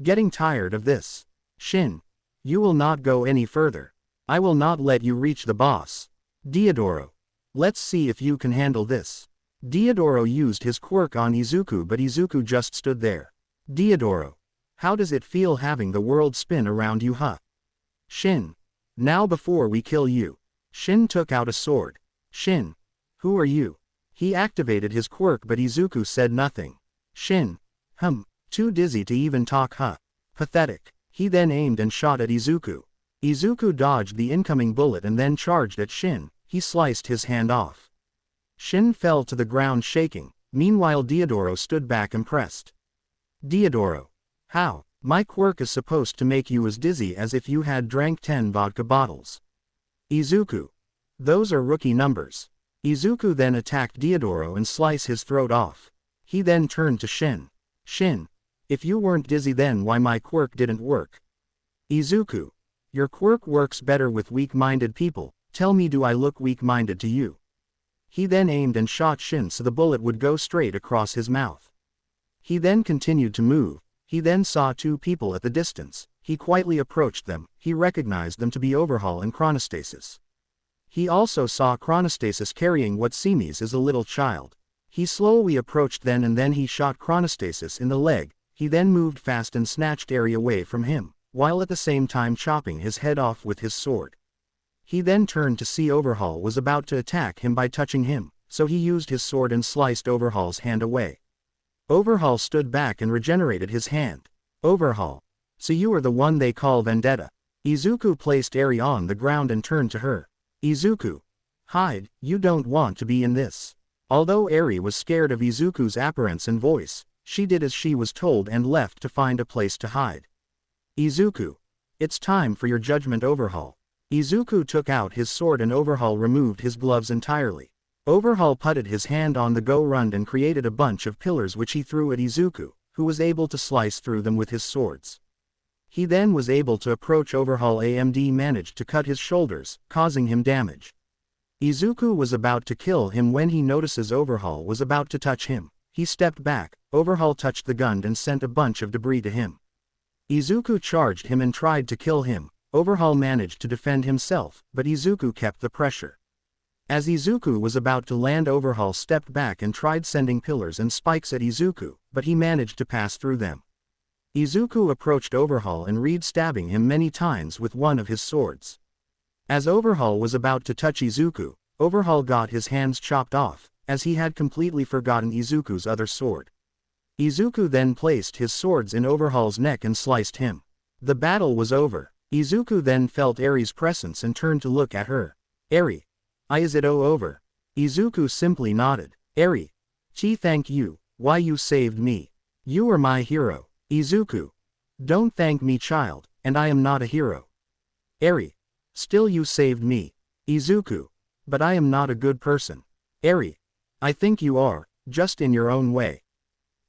Getting tired of this. Shin. You will not go any further. I will not let you reach the boss. Diodoro. Let's see if you can handle this. Diodoro used his quirk on Izuku, but Izuku just stood there. Diodoro. How does it feel having the world spin around you, huh? Shin. Now before we kill you. Shin took out a sword. Shin. Who are you? He activated his quirk, but Izuku said nothing. Shin. Too dizzy to even talk, huh? Pathetic. He then aimed and shot at Izuku. Izuku dodged the incoming bullet and then charged at Shin. He sliced his hand off. Shin fell to the ground shaking. Meanwhile, Diodoro stood back impressed. Diodoro. How? My quirk is supposed to make you as dizzy as if you had drank 10 vodka bottles. Izuku. Those are rookie numbers. Izuku then attacked Diodoro and sliced his throat off. He then turned to Shin. Shin. If you weren't dizzy, then why my quirk didn't work? Izuku. Your quirk works better with weak-minded people. Tell me, do I look weak-minded to you? He then aimed and shot Shin so the bullet would go straight across his mouth. He then continued to move. He then saw two people at the distance. He quietly approached them. He recognized them to be Overhaul and Chronostasis. He also saw Chronostasis carrying what seems is a little child. He slowly approached then and then he shot Chronostasis in the leg. He then moved fast and snatched Eri away from him, while at the same time chopping his head off with his sword. He then turned to see Overhaul was about to attack him by touching him, so he used his sword and sliced Overhaul's hand away. Overhaul stood back and regenerated his hand. Overhaul. So you are the one they call Vendetta. Izuku placed Eri on the ground and turned to her. Izuku. Hide, you don't want to be in this. Although Eri was scared of Izuku's appearance and voice, she did as she was told and left to find a place to hide. Izuku. It's time for your judgment, Overhaul. Izuku took out his sword and Overhaul removed his gloves entirely. Overhaul putted his hand on the go-round and created a bunch of pillars which he threw at Izuku, who was able to slice through them with his swords. He then was able to approach Overhaul. AMD managed to cut his shoulders, causing him damage. Izuku was about to kill him when he notices Overhaul was about to touch him. He stepped back. Overhaul touched the gun and sent a bunch of debris to him. Izuku charged him and tried to kill him. Overhaul managed to defend himself, but Izuku kept the pressure. As Izuku was about to land, Overhaul stepped back and tried sending pillars and spikes at Izuku, but he managed to pass through them. Izuku approached Overhaul and read stabbing him many times with one of his swords. As Overhaul was about to touch Izuku, Overhaul got his hands chopped off, as he had completely forgotten Izuku's other sword. Izuku then placed his swords in Overhaul's neck and sliced him. The battle was over. Izuku then felt Eri's presence and turned to look at her. Eri. Is it over? Izuku simply nodded. Eri. Thank you. Why you saved me. You are my hero. Izuku. Don't thank me, child, and I am not a hero. Eri. Still you saved me. Izuku. But I am not a good person. Eri. I think you are. just in your own way.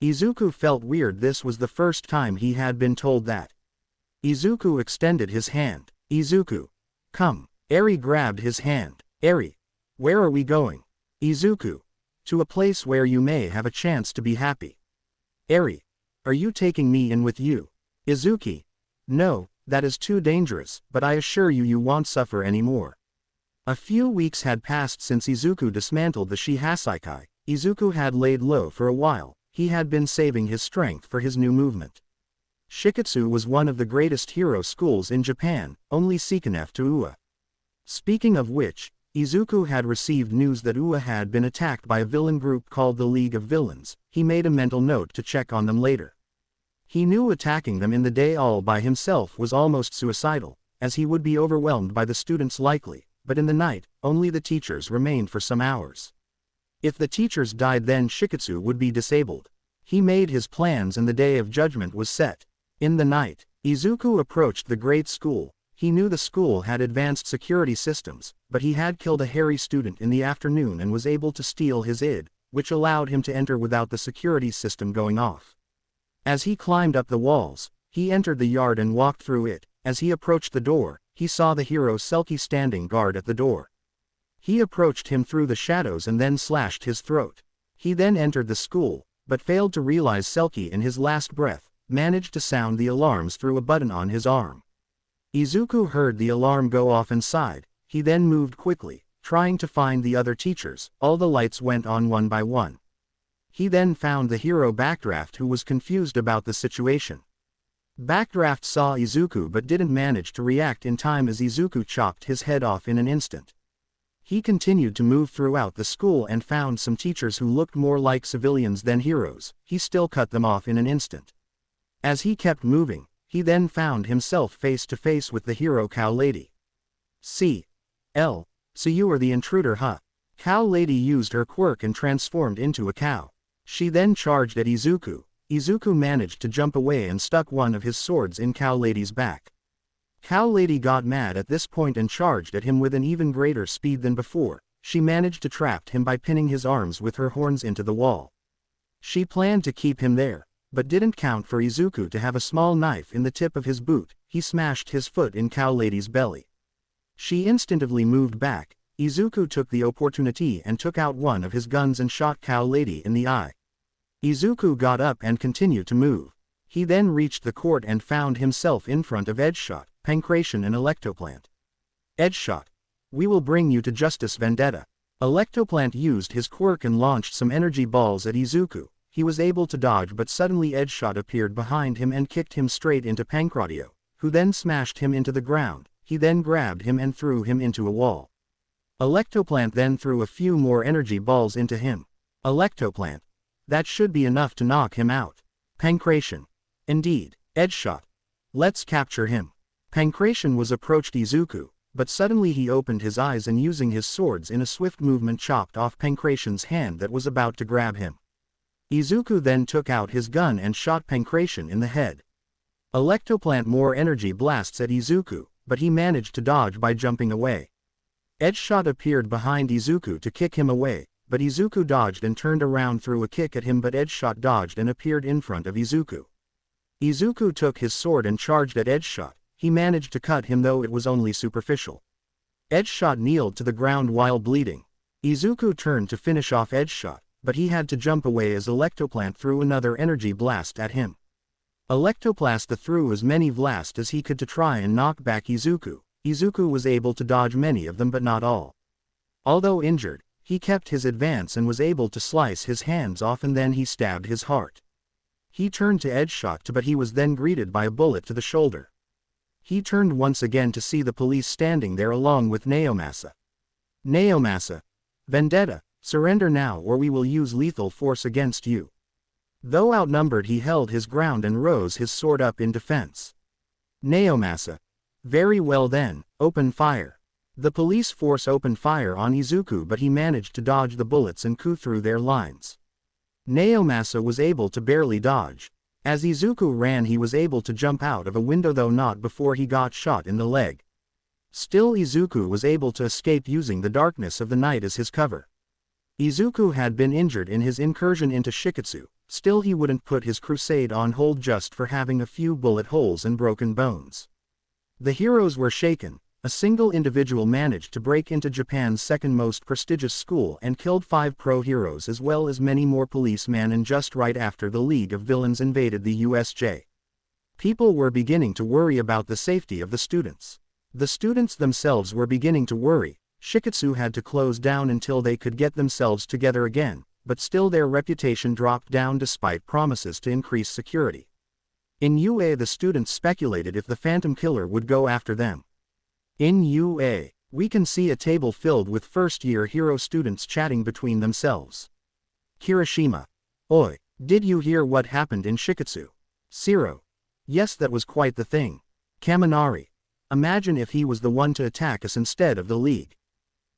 Izuku felt weird. This was the first time he had been told that. Izuku extended his hand. Izuku. Come. Eri grabbed his hand. Eri. Where are we going? Izuku. To a place where you may have a chance to be happy. Eri. Are you taking me in with you? Izuki. No, that is too dangerous, but I assure you you won't suffer anymore. A few weeks had passed since Izuku dismantled the Shihasaikai. Izuku had laid low for a while. He had been saving his strength for his new movement. Shiketsu was one of the greatest hero schools in Japan, only second to Ua. Speaking of which, Izuku had received news that Ua had been attacked by a villain group called the League of Villains. He made a mental note to check on them later. He knew attacking them in the day all by himself was almost suicidal, as he would be overwhelmed by the students likely, but in the night, only the teachers remained for some hours. If the teachers died then Shiketsu would be disabled. He made his plans and the day of judgment was set. In the night, Izuku approached the great school. He knew the school had advanced security systems, but he had killed a hairy student in the afternoon and was able to steal his id, which allowed him to enter without the security system going off. As he climbed up the walls, he entered the yard and walked through it. As he approached the door, he saw the hero Selkie standing guard at the door. He approached him through the shadows and then slashed his throat. He then entered the school, but failed to realize Selkie in his last breath managed to sound the alarms through a button on his arm. Izuku heard the alarm go off and sighed. He then moved quickly, trying to find the other teachers. All the lights went on one by one. He then found the hero Backdraft, who was confused about the situation. Backdraft saw Izuku but didn't manage to react in time as Izuku chopped his head off in an instant. He continued to move throughout the school and found some teachers who looked more like civilians than heroes. He still cut them off in an instant. As he kept moving, he then found himself face to face with the hero Cow Lady. C.L. So you are the intruder, huh? Cow Lady used her quirk and transformed into a cow. She then charged at Izuku. Izuku managed to jump away and stuck one of his swords in Cow Lady's back. Cow Lady got mad at this point and charged at him with an even greater speed than before. She managed to trap him by pinning his arms with her horns into the wall. She planned to keep him there, but didn't count for Izuku to have a small knife in the tip of his boot. He smashed his foot in Cow Lady's belly. She instinctively moved back. Izuku took the opportunity and took out one of his guns and shot Cow Lady in the eye. Izuku got up and continued to move. He then reached the court and found himself in front of Edgeshot, Pancration and Electoplant. Edgeshot. We will bring you to justice, Vendetta. Electoplant used his quirk and launched some energy balls at Izuku. He was able to dodge, but suddenly Edgeshot appeared behind him and kicked him straight into Pancratio, who then smashed him into the ground. He then grabbed him and threw him into a wall. Electoplant then threw a few more energy balls into him. Electoplant. That should be enough to knock him out. Pancration. Indeed. Edgeshot. Let's capture him. Pancration was approached Izuku, but suddenly he opened his eyes and using his swords in a swift movement chopped off Pancration's hand that was about to grab him. Izuku then took out his gun and shot Pancration in the head. Electoplant more energy blasts at Izuku, but he managed to dodge by jumping away. Edgeshot appeared behind Izuku to kick him away, but Izuku dodged and turned around, threw a kick at him, but Edgeshot dodged and appeared in front of Izuku. Izuku took his sword and charged at Edgeshot. He managed to cut him, though it was only superficial. Edgeshot kneeled to the ground while bleeding. Izuku turned to finish off Edgeshot, but he had to jump away as Electoplant threw another energy blast at him. Electoplast threw as many blasts as he could to try and knock back Izuku. Izuku was able to dodge many of them but not all. Although injured, he kept his advance and was able to slice his hands off, and then he stabbed his heart. He turned to Edgeshot but he was then greeted by a bullet to the shoulder. He turned once again to see the police standing there along with Naomasa. Naomasa. Vendetta, surrender now or we will use lethal force against you. Though outnumbered, he held his ground and rose his sword up in defense. Naomasa. Very well then, open fire. The police force opened fire on Izuku but he managed to dodge the bullets and coup through their lines. Naomasa was able to barely dodge. As Izuku ran he was able to jump out of a window, though not before he got shot in the leg. Still Izuku was able to escape using the darkness of the night as his cover. Izuku had been injured in his incursion into Shiketsu, still he wouldn't put his crusade on hold just for having a few bullet holes and broken bones. The heroes were shaken. A single individual managed to break into Japan's second most prestigious school and killed 5 pro heroes as well as many more policemen, and just right after the League of Villains invaded the USJ. People were beginning to worry about the safety of the students. The students themselves were beginning to worry. Shiketsu had to close down until they could get themselves together again, but still their reputation dropped down despite promises to increase security. In UA, the students speculated if the Phantom Killer would go after them. In UA, we can see a table filled with first-year hero students chatting between themselves. Kirishima. Oi, did you hear what happened in Shiketsu? Zero. Yes, that was quite the thing. Kaminari. Imagine if he was the one to attack us instead of the League.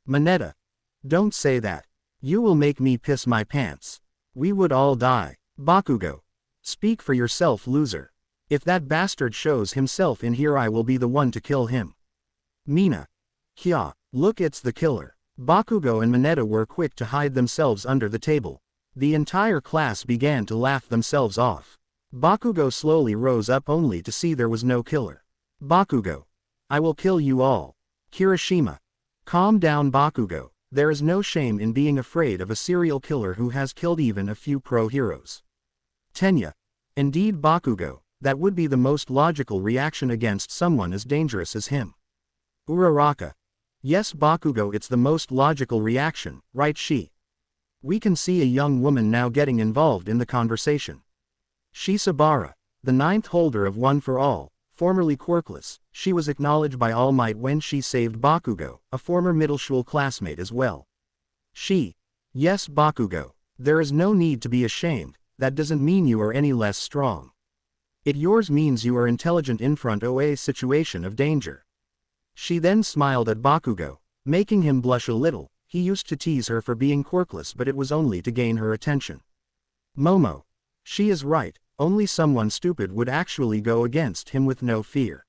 Mineta. Don't say that. You will make me piss my pants. We would all die. Bakugo. Speak for yourself, loser. If that bastard shows himself in here, I will be the one to kill him. Mina. Kya, look, it's the killer. Bakugo and Mineta were quick to hide themselves under the table. The entire class began to laugh themselves off. Bakugo slowly rose up only to see there was no killer. Bakugo. I will kill you all. Kirishima. Calm down, Bakugo. There is no shame in being afraid of a serial killer who has killed even a few pro heroes. Tenya. Indeed, Bakugo, that would be the most logical reaction against someone as dangerous as him. Uraraka. Yes, Bakugo, it's the most logical reaction, right? We can see a young woman now getting involved in the conversation. Shisabara, the 9th holder of One for All, formerly quirkless, she was acknowledged by All Might when she saved Bakugo, a former middle school classmate as well. Yes, Bakugo, there is no need to be ashamed, that doesn't mean you are any less strong. It yours means you are intelligent in front of a situation of danger. She then smiled at Bakugo, making him blush a little. He used to tease her for being quirkless, but it was only to gain her attention. Momo. She is right, only someone stupid would actually go against him with no fear.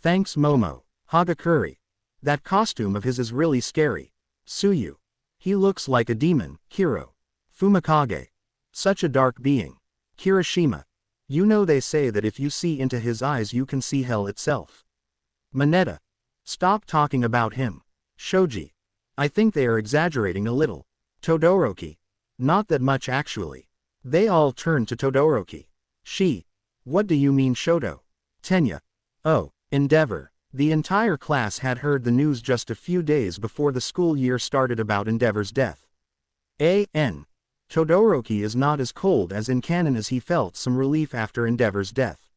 Thanks, Momo. Hagakure. That costume of his is really scary. Tsuyu. He looks like a demon. Hiro. Fumikage. Such a dark being. Kirishima. You know, they say that if you see into his eyes you can see hell itself. Mineta. Stop talking about him. Shoji. I think they are exaggerating a little. Todoroki. Not that much actually. They all turned to Todoroki. What do you mean, Shoto? Tenya. Oh, Endeavor. The entire class had heard the news just a few days before the school year started about Endeavor's death. Todoroki is not as cold as in canon, as he felt some relief after Endeavor's death.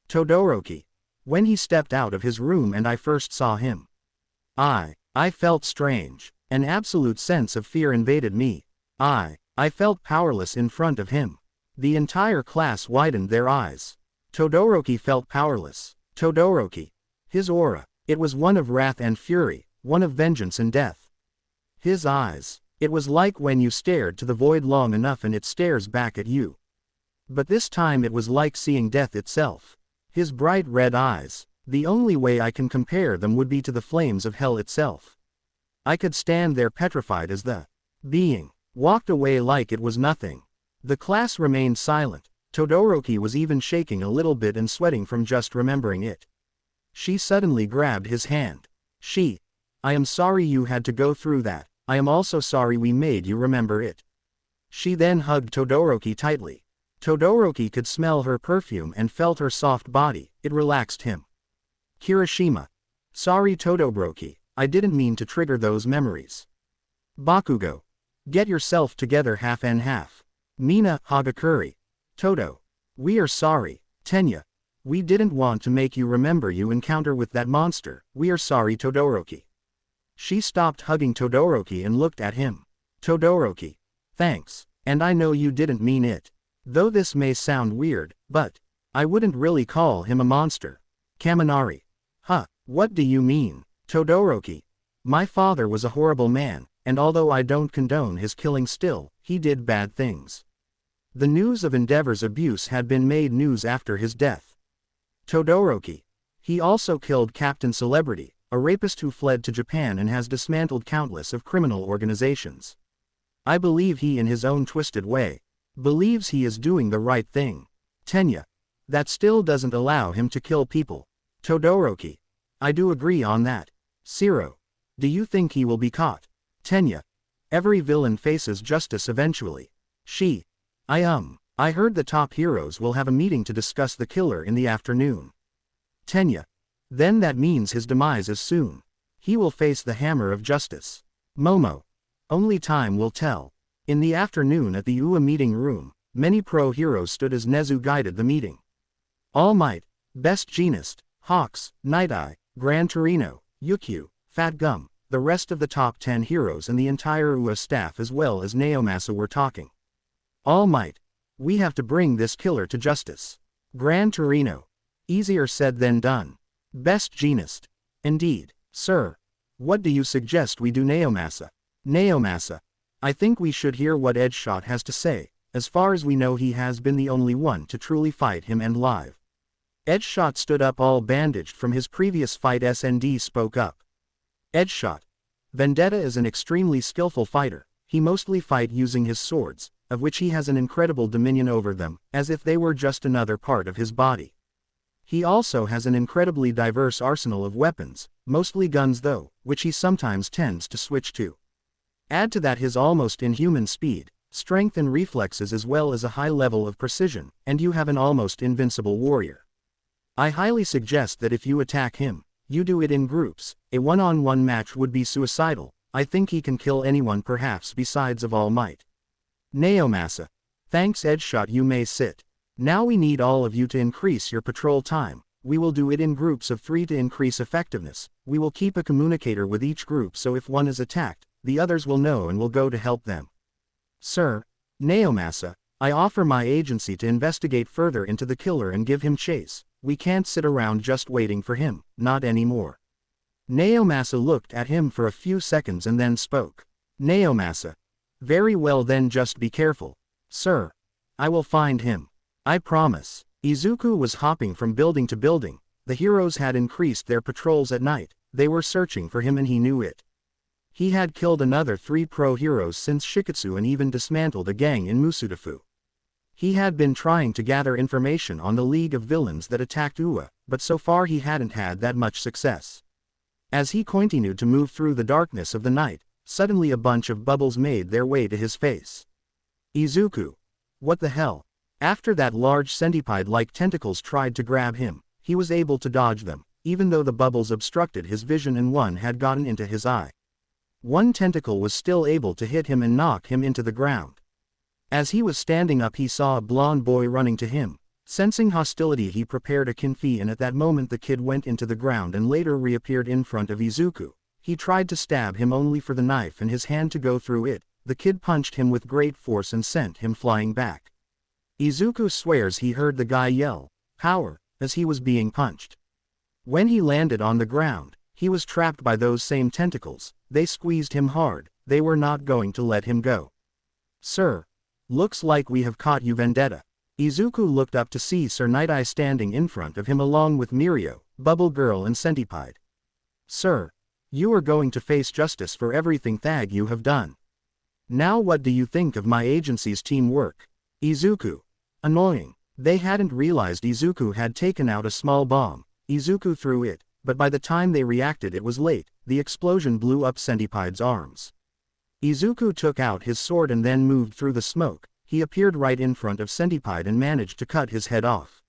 Todoroki. When he stepped out of his room and I first saw him, I felt strange. An absolute sense of fear invaded me. I felt powerless in front of him. The entire class widened their eyes. Todoroki felt powerless. Todoroki. His aura. It was one of wrath and fury, one of vengeance and death. His eyes. It was like when you stared to the void long enough and it stares back at you. But this time it was like seeing death itself. His bright red eyes. The only way I can compare them would be to the flames of hell itself. I could stand there petrified as the being walked away like it was nothing. The class remained silent. Todoroki was even shaking a little bit and sweating from just remembering it. She suddenly grabbed his hand. I am sorry you had to go through that. I am also sorry we made you remember it. She then hugged Todoroki tightly. Todoroki could smell her perfume and felt her soft body. It relaxed him. Kirishima. Sorry, Todoroki. I didn't mean to trigger those memories. Bakugo. Get yourself together, half and half. Mina. Hagakure. Todo. We are sorry. Tenya. We didn't want to make you remember your encounter with that monster. We are sorry, Todoroki. She stopped hugging Todoroki and looked at him. Todoroki. Thanks. And I know you didn't mean it. Though this may sound weird, but I wouldn't really call him a monster. Kaminari. What do you mean? Todoroki. My father was a horrible man, and although I don't condone his killing, still, he did bad things. The news of Endeavor's abuse had been made news after his death. Todoroki. He also killed Captain Celebrity. a rapist who fled to Japan and has dismantled countless of criminal organizations. I believe he in his own twisted way believes he is doing the right thing. Tenya. That still doesn't allow him to kill people. Todoroki. I do agree on that. Zero. Do you think he will be caught? Tenya. Every villain faces justice eventually. She. I heard the top heroes will have a meeting to discuss the killer in the afternoon. Tenya. Then that means his demise is soon. He will face the hammer of justice. Momo. Only time will tell. In the afternoon at the UA meeting room, many pro-heroes stood as Nezu guided the meeting. All Might, Best Jeanist, Hawks, Night Eye, Gran Torino, Yukio, Fat Gum, the rest of the top 10 heroes and the entire UA staff as well as Naomasa were talking. All Might. We have to bring this killer to justice. Gran Torino. Easier said than done. Best Jeanist. Indeed, sir. What do you suggest we do, Naomasa? Naomasa. I think we should hear what Edgeshot has to say. As far as we know, he has been the only one to truly fight him and live. Edgeshot stood up, all bandaged from his previous fight. SND spoke up. Edgeshot. Vendetta is an extremely skillful fighter. He mostly fight using his swords, of which he has an incredible dominion over them, as if they were just another part of his body. He also has an incredibly diverse arsenal of weapons, mostly guns though, which he sometimes tends to switch to. Add to that his almost inhuman speed, strength and reflexes as well as a high level of precision, and you have an almost invincible warrior. I highly suggest that if you attack him, you do it in groups. A one-on-one match would be suicidal. I think he can kill anyone perhaps besides of All Might. Naomasa. Thanks Edgeshot, you may sit. Now we need all of you to increase your patrol time. We will do it in groups of 3 to increase effectiveness. We will keep a communicator with each group so if one is attacked, the others will know and will go to help them. Sir. Naomasa. I offer my agency to investigate further into the killer and give him chase. We can't sit around just waiting for him, not anymore. Naomasa looked at him for a few seconds and then spoke. Naomasa. Very well then, just be careful. Sir. I will find him. I promise. Izuku was hopping from building to building. The heroes had increased their patrols at night. They were searching for him and he knew it. He had killed another 3 pro-heroes since Shiketsu and even dismantled a gang in Musudafu. He had been trying to gather information on the League of Villains that attacked UA, but so far he hadn't had that much success. As he continued to move through the darkness of the night, suddenly a bunch of bubbles made their way to his face. Izuku. What the hell? After that large centipede-like tentacles tried to grab him, he was able to dodge them, even though the bubbles obstructed his vision and one had gotten into his eye. One tentacle was still able to hit him and knock him into the ground. As he was standing up, he saw a blonde boy running to him. Sensing hostility, he prepared a kinfi and at that moment the kid went into the ground and later reappeared in front of Izuku. He tried to stab him only for the knife and his hand to go through it. The kid punched him with great force and sent him flying back. Izuku swears he heard the guy yell, "Power," as he was being punched. When he landed on the ground, he was trapped by those same tentacles. They squeezed him hard. They were not going to let him go. Sir. Looks like we have caught you, Vendetta. Izuku looked up to see Sir Night Eye standing in front of him along with Mirio, Bubble Girl and Centipede. Sir. You are going to face justice for everything that you have done. Now what do you think of my agency's teamwork? Izuku. Annoying. They hadn't realized Izuku had taken out a small bomb. Izuku threw it, but by the time they reacted it was late. The explosion blew up Centipede's arms. Izuku took out his sword and then moved through the smoke. He appeared right in front of Centipede and managed to cut his head off.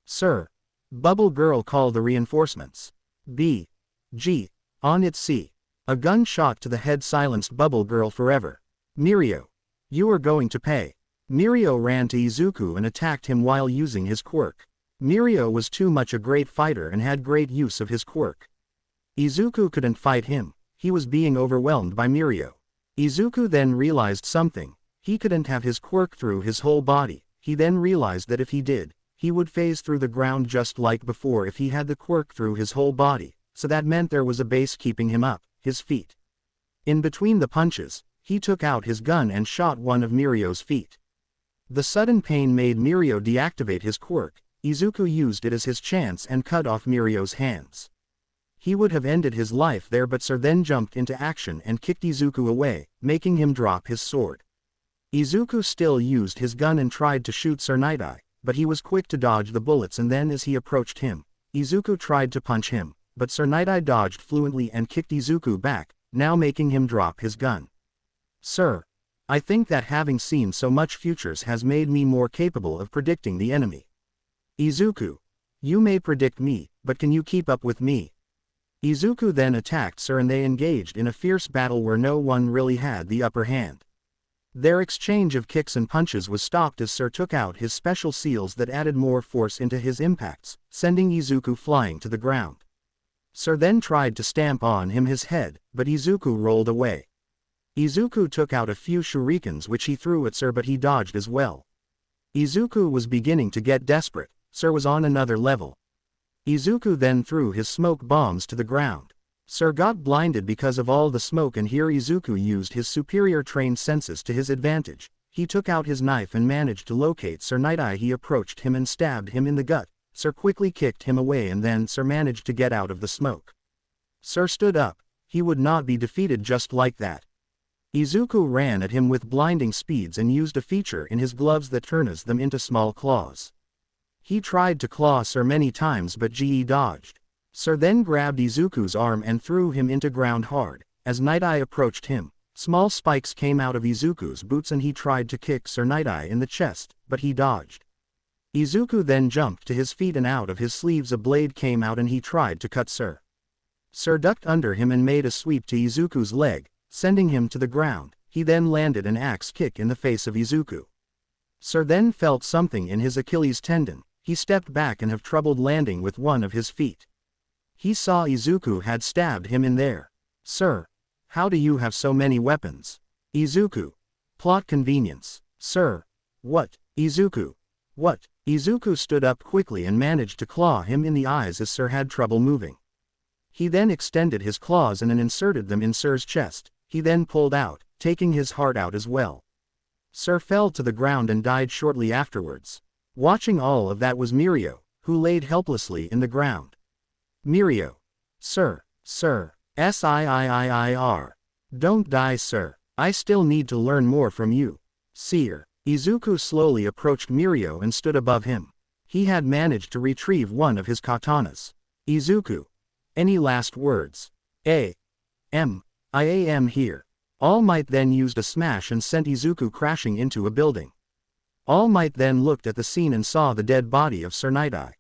Sir. Bubble Girl, call the reinforcements. B. G. On its C. A gunshot to the head silenced Bubble Girl forever. Mirio. You are going to pay. Mirio ran to Izuku and attacked him while using his quirk. Mirio was too much a great fighter and had great use of his quirk. Izuku couldn't fight him. He was being overwhelmed by Mirio. Izuku then realized something. He couldn't have his quirk through his whole body. He then realized that if he did, he would phase through the ground just like before if he had the quirk through his whole body, so that meant there was a base keeping him up, his feet. In between the punches, he took out his gun and shot one of Mirio's feet. The sudden pain made Mirio deactivate his quirk. Izuku used it as his chance and cut off Mirio's hands. He would have ended his life there, but Sir then jumped into action and kicked Izuku away, making him drop his sword. Izuku still used his gun and tried to shoot Sir Night-Eye, but he was quick to dodge the bullets, and then as he approached him, Izuku tried to punch him, but Sir Night-Eye dodged fluently and kicked Izuku back, now making him drop his gun. Sir, I think that having seen so much futures has made me more capable of predicting the enemy. Izuku, you may predict me, but can you keep up with me? Izuku then attacked Sir and they engaged in a fierce battle where no one really had the upper hand. Their exchange of kicks and punches was stopped as Sir took out his special seals that added more force into his impacts, sending Izuku flying to the ground. Sir then tried to stamp on his head, but Izuku rolled away. Izuku took out a few shurikens which he threw at Sir, but he dodged as well. Izuku was beginning to get desperate. Sir was on another level. Izuku then threw his smoke bombs to the ground. Sir got blinded because of all the smoke, and here Izuku used his superior trained senses to his advantage. He took out his knife and managed to locate Sir Night-Eye. He approached him and stabbed him in the gut. Sir quickly kicked him away, and then Sir managed to get out of the smoke. Sir stood up. He would not be defeated just like that. Izuku ran at him with blinding speeds and used a feature in his gloves that turns them into small claws. He tried to claw Sir many times, but Ge dodged. Sir then grabbed Izuku's arm and threw him into ground hard. As Night-Eye approached him, small spikes came out of Izuku's boots and he tried to kick Sir Night-Eye in the chest, but he dodged. Izuku then jumped to his feet and out of his sleeves a blade came out and he tried to cut Sir. Sir ducked under him and made a sweep to Izuku's leg, sending him to the ground. He then landed an axe kick in the face of Izuku. Sir then felt something in his Achilles tendon. He stepped back and have troubled landing with one of his feet. He saw Izuku had stabbed him in there. Sir, how do you have so many weapons? Izuku. Plot convenience. Sir. What? Izuku. What? Izuku stood up quickly and managed to claw him in the eyes as Sir had trouble moving. He then extended his claws and inserted them in Sir's chest. He then pulled out, taking his heart out as well. Sir fell to the ground and died shortly afterwards. Watching all of that was Mirio, who laid helplessly in the ground. Mirio. Sir. Sir. Sir. Don't die, Sir. I still need to learn more from you. Seer. Izuku slowly approached Mirio and stood above him. He had managed to retrieve one of his katanas. Izuku. Any last words? I am here. All Might then used a smash and sent Izuku crashing into a building. All Might then looked at the scene and saw the dead body of Sir Night-Eye.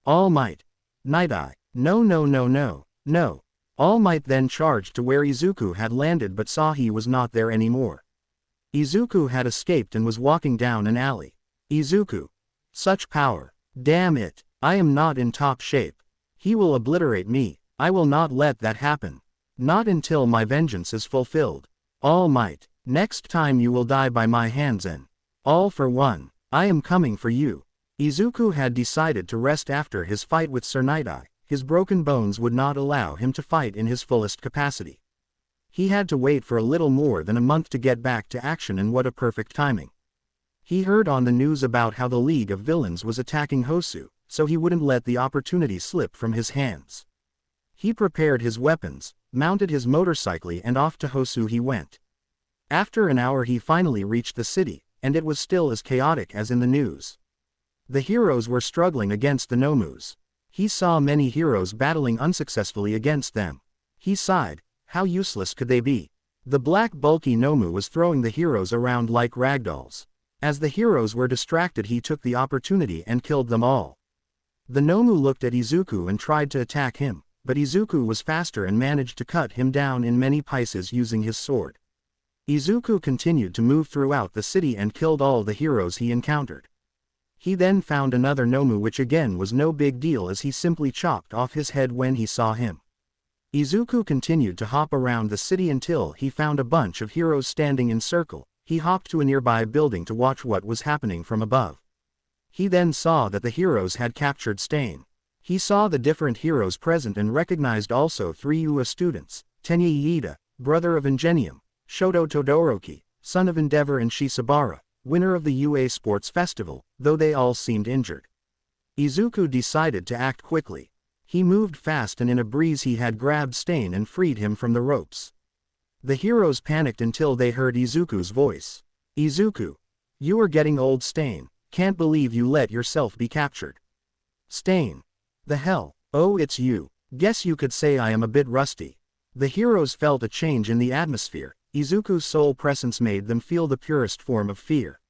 All Might. Night-Eye. No. All Might then charged to where Izuku had landed but saw he was not there anymore. Izuku had escaped and was walking down an alley. Izuku. Such power. Damn it. I am not in top shape. He will obliterate me. I will not let that happen. Not until my vengeance is fulfilled. All Might. Next time you will die by my hands and all for one. I am coming for you. Izuku had decided to rest after his fight with Sir Night-Eye. His broken bones would not allow him to fight in his fullest capacity. He had to wait for a little more than a month to get back to action, and what a perfect timing. He heard on the news about how the League of Villains was attacking Hosu, so he wouldn't let the opportunity slip from his hands. He prepared his weapons, mounted his motorcycle and off to Hosu he went. After an hour he finally reached the city, and it was still as chaotic as in the news. The heroes were struggling against the Nomus. He saw many heroes battling unsuccessfully against them. He sighed, how useless could they be? The black bulky Nomu was throwing the heroes around like ragdolls. As the heroes were distracted he took the opportunity and killed them all. The Nomu looked at Izuku and tried to attack him, but Izuku was faster and managed to cut him down in many pieces using his sword. Izuku continued to move throughout the city and killed all the heroes he encountered. He then found another Nomu, which again was no big deal as he simply chopped off his head when he saw him. Izuku continued to hop around the city until he found a bunch of heroes standing in circle. He hopped to a nearby building to watch what was happening from above. He then saw that the heroes had captured Stain. He saw the different heroes present and recognized also 3 UA students, Tenya Iida, brother of Ingenium, Shoto Todoroki, son of Endeavor, and Shisabara, winner of the UA Sports Festival, though they all seemed injured. Izuku decided to act quickly. He moved fast and in a breeze he had grabbed Stain and freed him from the ropes. The heroes panicked until they heard Izuku's voice. "Izuku. You are getting old, Stain. Can't believe you let yourself be captured." "Stain. The hell? Oh, it's you. Guess you could say I am a bit rusty." The heroes felt a change in the atmosphere. Izuku's soul presence made them feel the purest form of fear.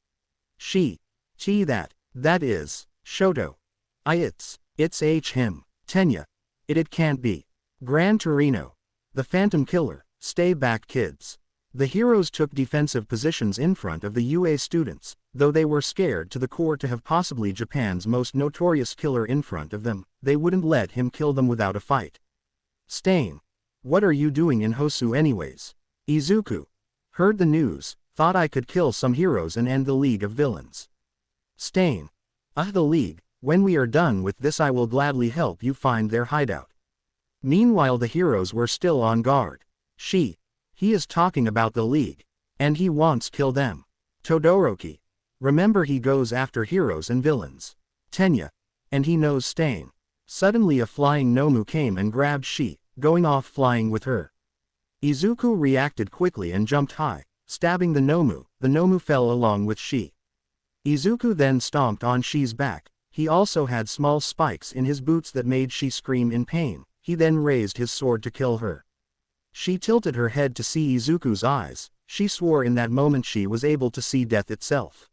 She that is, Shoto. It's him. Tenya. It can't be. Gran Torino. The Phantom Killer. Stay back, kids. The heroes took defensive positions in front of the UA students, though they were scared to the core to have possibly Japan's most notorious killer in front of them. They wouldn't let him kill them without a fight. Stain. What are you doing in Hosu anyways? Izuku. Heard the news, thought I could kill some heroes and end the League of Villains. Stain. The League. When we are done with this I will gladly help you find their hideout. Meanwhile the heroes were still on guard. He is talking about the League. And he wants kill them. Todoroki. Remember he goes after heroes and villains. Tenya. And he knows Stain. Suddenly a flying Nomu came and grabbed She, going off flying with her. Izuku reacted quickly and jumped high, stabbing the Nomu. The Nomu fell along with She. Izuku then stomped on She's back. He also had small spikes in his boots that made She scream in pain. He then raised his sword to kill her. She tilted her head to see Izuku's eyes. She swore in that moment she was able to see death itself.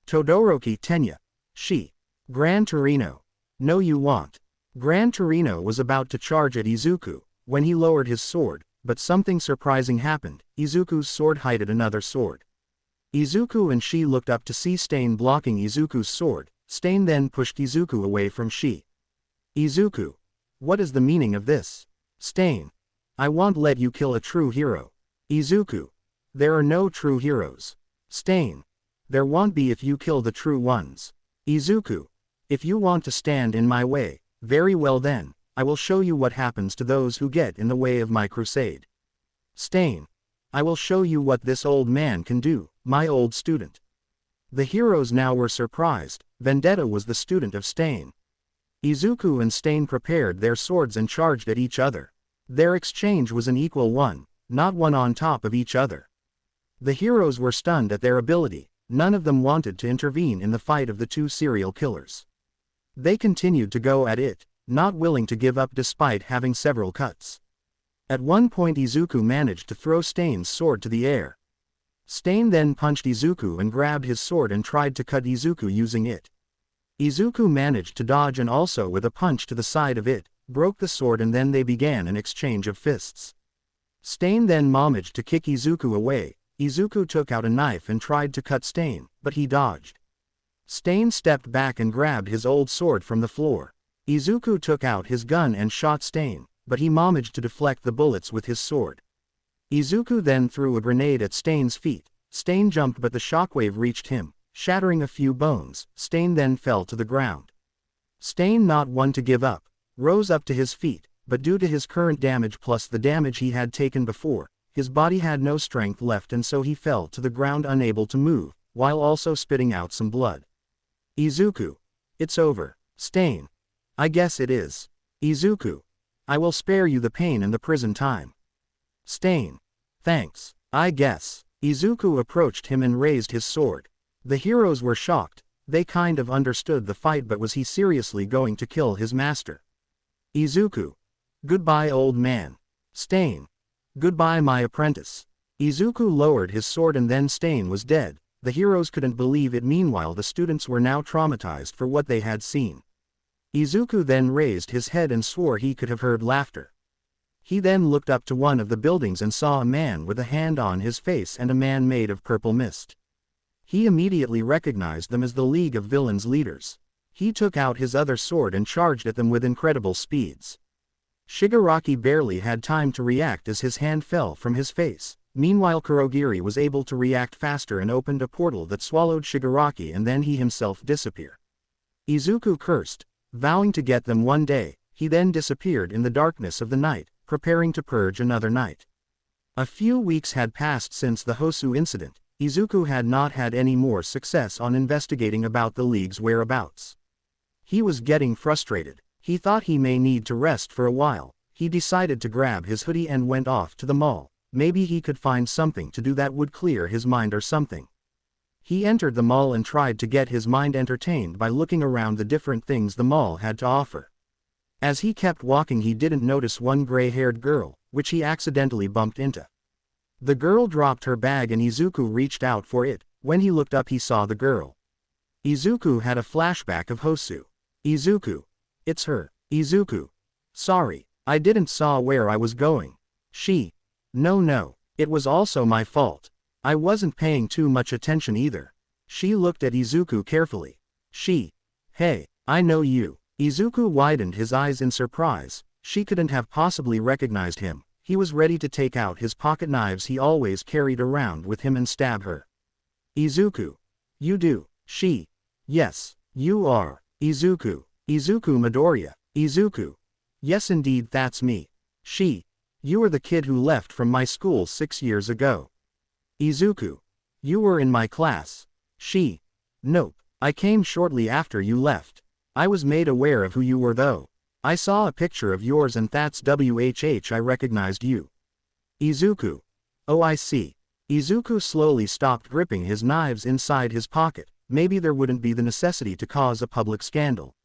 Todoroki. Tenya. She. Gran Torino. No, you won't. Gran Torino was about to charge at Izuku when he lowered his sword, but something surprising happened. Izuku's sword hit another sword. Izuku and She looked up to see Stain blocking Izuku's sword. Stain then pushed Izuku away from She. Izuku. What is the meaning of this? Stain. I won't let you kill a true hero. Izuku. There are no true heroes. Stain. There won't be if you kill the true ones. Izuku. If you want to stand in my way, very well then, I will show you what happens to those who get in the way of my crusade. Stain. I will show you what this old man can do, my old student. The heroes now were surprised. Vendetta was the student of Stain. Izuku and Stain prepared their swords and charged at each other. Their exchange was an equal one, not one on top of each other. The heroes were stunned at their ability. None of them wanted to intervene in the fight of the two serial killers. They continued to go at it, not willing to give up despite having several cuts. At one point Izuku managed to throw Stain's sword to the air. Stain then punched Izuku and grabbed his sword and tried to cut Izuku using it. Izuku managed to dodge and also with a punch to the side of it, broke the sword and then they began an exchange of fists. Stain then managed to kick Izuku away. Izuku took out a knife and tried to cut Stain, but he dodged. Stain stepped back and grabbed his old sword from the floor. Izuku took out his gun and shot Stain, but he managed to deflect the bullets with his sword. Izuku then threw a grenade at Stain's feet. Stain jumped but the shockwave reached him, shattering a few bones. Stain then fell to the ground. Stain, not one to give up, rose up to his feet, but due to his current damage plus the damage he had taken before, his body had no strength left and so he fell to the ground unable to move, while also spitting out some blood. Izuku. It's over. Stain. I guess it is. Izuku. I will spare you the pain and the prison time. Stain. Thanks. I guess. Izuku approached him and raised his sword. The heroes were shocked. They kind of understood the fight, but was he seriously going to kill his master? Izuku. Goodbye, old man. Stain. Goodbye, my apprentice. Izuku lowered his sword and then Stain was dead. The heroes couldn't believe it. Meanwhile the students were now traumatized for what they had seen. Izuku then raised his head and swore he could have heard laughter. He then looked up to one of the buildings and saw a man with a hand on his face and a man made of purple mist. He immediately recognized them as the League of Villains leaders. He took out his other sword and charged at them with incredible speeds. Shigaraki barely had time to react as his hand fell from his face. Meanwhile Kurogiri was able to react faster and opened a portal that swallowed Shigaraki and then he himself disappeared. Izuku cursed, vowing to get them one day. He then disappeared in the darkness of the night, preparing to purge another night. A few weeks had passed since the Hosu incident. Izuku had not had any more success on investigating about the League's whereabouts. He was getting frustrated. He thought he may need to rest for a while. He decided to grab his hoodie and went off to the mall. Maybe he could find something to do that would clear his mind or something. He entered the mall and tried to get his mind entertained by looking around the different things the mall had to offer. As he kept walking, he didn't notice one gray-haired girl, which he accidentally bumped into. The girl dropped her bag and Izuku reached out for it. When he looked up, he saw the girl. Izuku had a flashback of Hosu. Izuku. It's her. Izuku. Sorry, I didn't saw where I was going. She. No, it was also my fault. I wasn't paying too much attention either. She looked at Izuku carefully. She. Hey, I know you. Izuku widened his eyes in surprise. She couldn't have possibly recognized him. He was ready to take out his pocket knives he always carried around with him and stab her. Izuku. You do. She. Yes, you are. Izuku. Izuku Midoriya. Izuku. Yes indeed, that's me. She. You are the kid who left from my school 6 years ago. Izuku. You were in my class. She. Nope, I came shortly after you left. I was made aware of who you were though. I saw a picture of yours and that's whh I recognized you. Izuku. Oh, I see. Izuku slowly stopped gripping his knives inside his pocket. Maybe there wouldn't be the necessity to cause a public scandal.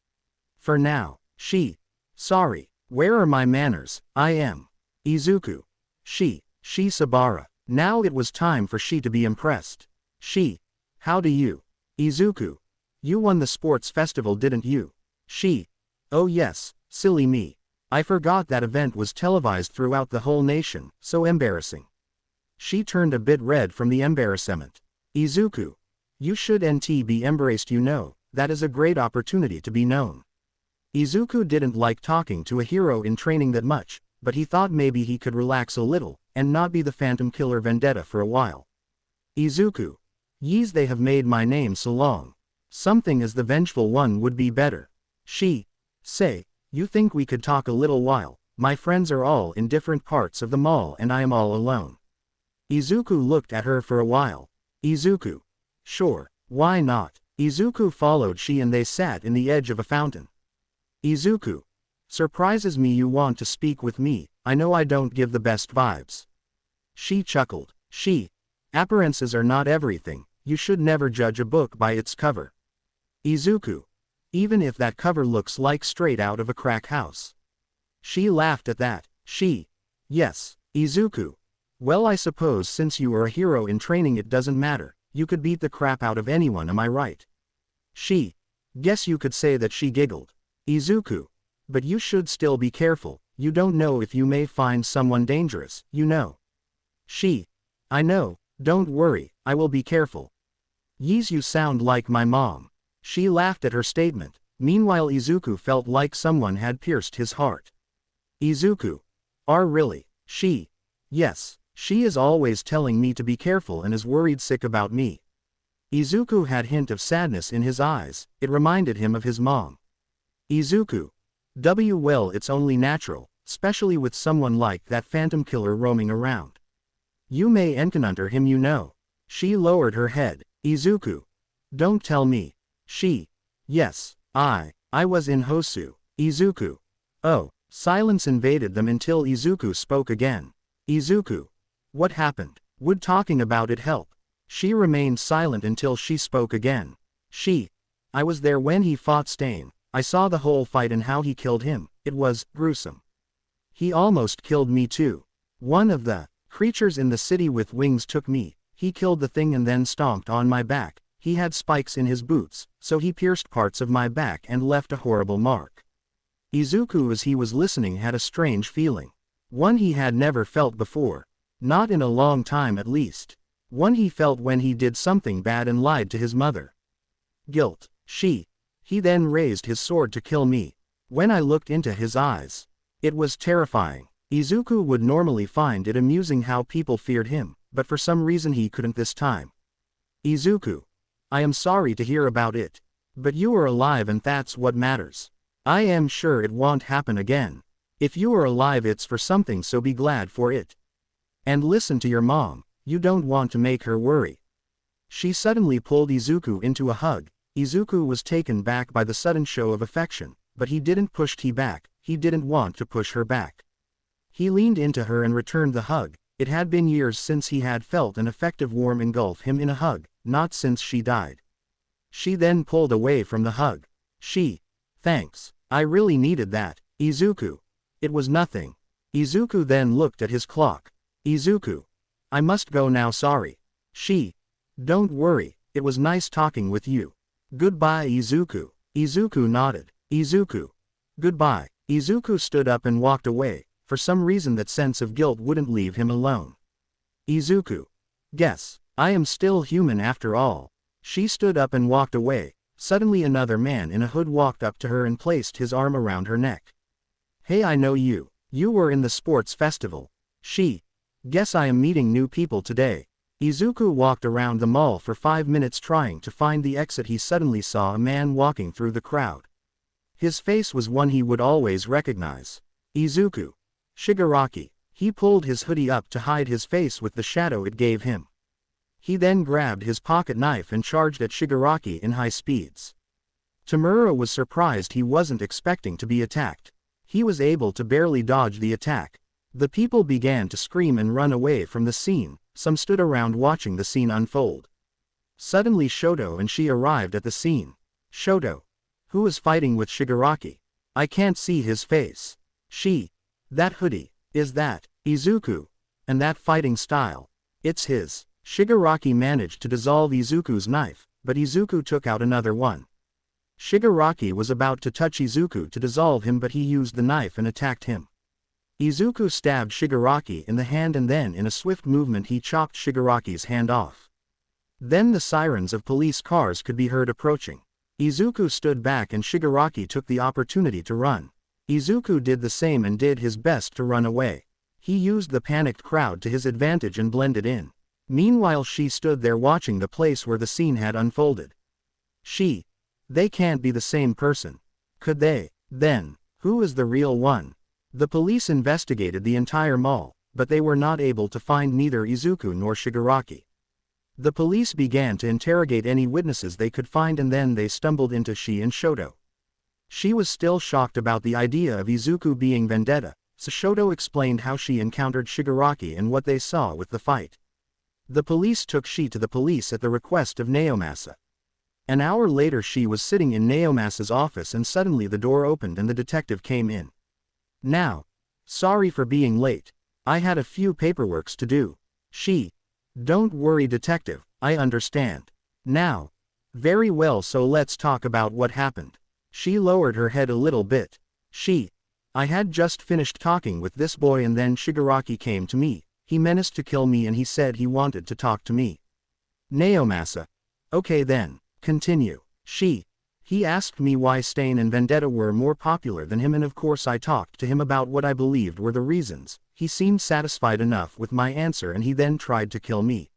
For now. She. Sorry. Where are my manners? I am. Izuku. She Sabara. Now it was time for she to be impressed. She. How do you? Izuku. You won the sports festival, didn't you? She. Oh yes, silly me. I forgot that event was televised throughout the whole nation, so embarrassing. She turned a bit red from the embarrassment. Izuku. You should be embraced, you know, that is a great opportunity to be known. Izuku didn't like talking to a hero in training that much, but he thought maybe he could relax a little, and not be the Phantom Killer Vendetta for a while. Izuku. Yees, they have made my name so long. Something as the Vengeful One would be better. She. Say, you think we could talk a little while? My friends are all in different parts of the mall and I am all alone. Izuku looked at her for a while. Izuku. Sure, why not? Izuku followed she and they sat in the edge of a fountain. Izuku. Surprises me you want to speak with me, I know I don't give the best vibes. She chuckled. She. Appearances are not everything, you should never judge a book by its cover. Izuku. Even if that cover looks like straight out of a crack house. She laughed at that. She. Yes. Izuku. Well, I suppose since you are a hero in training it doesn't matter, you could beat the crap out of anyone, am I right? She. Guess you could say that. She giggled. Izuku. But you should still be careful, you don't know if you may find someone dangerous, you know. She. I know, don't worry, I will be careful. Yees, you sound like my mom. She laughed at her statement. Meanwhile Izuku felt like someone had pierced his heart. Izuku. Are really? She. Yes, she is always telling me to be careful and is worried sick about me. Izuku had a hint of sadness in his eyes, it reminded him of his mom. Izuku. Well, it's only natural, especially with someone like that Phantom Killer roaming around. You may encounter him, you know. She lowered her head. Izuku. Don't tell me. She. Yes, I was in Hosu. Izuku. Oh. Silence invaded them until Izuku spoke again. Izuku. What happened? Would talking about it help? She remained silent until she spoke again. She. I was there when he fought Stain. I saw the whole fight and how he killed him, it was gruesome. He almost killed me too. One of the creatures in the city with wings took me, he killed the thing and then stomped on my back. He had spikes in his boots, so he pierced parts of my back and left a horrible mark. Izuku, as he was listening, had a strange feeling. One he had never felt before. Not in a long time at least. One he felt when he did something bad and lied to his mother. Guilt. He then raised his sword to kill me. When I looked into his eyes, it was terrifying. Izuku would normally find it amusing how people feared him, but for some reason he couldn't this time. Izuku. I am sorry to hear about it. But you are alive and that's what matters. I am sure it won't happen again. If you are alive it's for something, so be glad for it. And listen to your mom, you don't want to make her worry. She suddenly pulled Izuku into a hug. Izuku was taken back by the sudden show of affection. but he didn't push T back, he didn't want to push her back. He leaned into her and returned the hug. It had been years since he had felt an effective warmth engulf him in a hug, not since she died. She then pulled away from the hug. Thanks. I really needed that, Izuku. It was nothing. Izuku then looked at his clock. Izuku. I must go now, sorry. Don't worry, it was nice talking with you. Goodbye, Izuku. Izuku nodded. Izuku. Goodbye. Izuku stood up and walked away. For some reason that sense of guilt wouldn't leave him alone. Izuku. Guess. I am still human after all. She stood up and walked away. Suddenly another man in a hood walked up to her and placed his arm around her neck. Hey, I know you. You were in the sports festival. Guess I am meeting new people today. Izuku walked around the mall for 5 minutes trying to find the exit. He suddenly saw a man walking through the crowd. His face was one he would always recognize. Izuku. Shigaraki. He pulled his hoodie up to hide his face with the shadow it gave him. He then grabbed his pocket knife and charged at Shigaraki in high speeds. Tamura was surprised. He wasn't expecting to be attacked. He was able to barely dodge the attack. The people began to scream and run away from the scene. Some stood around watching the scene unfold. Suddenly Shoto and she arrived at the scene. Shoto. Who was fighting with Shigaraki? I can't see his face. That hoodie. Is that Izuku? And that fighting style. It's his. Shigaraki managed to dissolve Izuku's knife, but Izuku took out another one. Shigaraki was about to touch Izuku to dissolve him, but he used the knife and attacked him. Izuku stabbed Shigaraki in the hand and then in a swift movement he chopped Shigaraki's hand off. Then the sirens of police cars could be heard approaching. Izuku stood back and Shigaraki took the opportunity to run. Izuku did the same and did his best to run away. He used the panicked crowd to his advantage and blended in. Meanwhile she stood there watching the place where the scene had unfolded. They can't be the same person. Could they? Then, who is the real one? The police investigated the entire mall, but they were not able to find neither Izuku nor Shigaraki. The police began to interrogate any witnesses they could find and then they stumbled into Shi and Shoto. She was still shocked about the idea of Izuku being vendetta, so Shoto explained how she encountered Shigaraki and what they saw with the fight. The police took Shi to the police at the request of Naomasa. An hour later she was sitting in Naomasa's office and suddenly the door opened and the detective came in. Now. Sorry for being late. I had a few paperworks to do. Don't worry, detective, I understand. Now. Very well, so let's talk about what happened. She lowered her head a little bit. I had just finished talking with this boy and then Shigaraki came to me. He menaced to kill me and he said he wanted to talk to me. Naomasa. Okay then, continue. He asked me why Stain and Vendetta were more popular than him and of course I talked to him about what I believed were the reasons. He seemed satisfied enough with my answer and he then tried to kill me.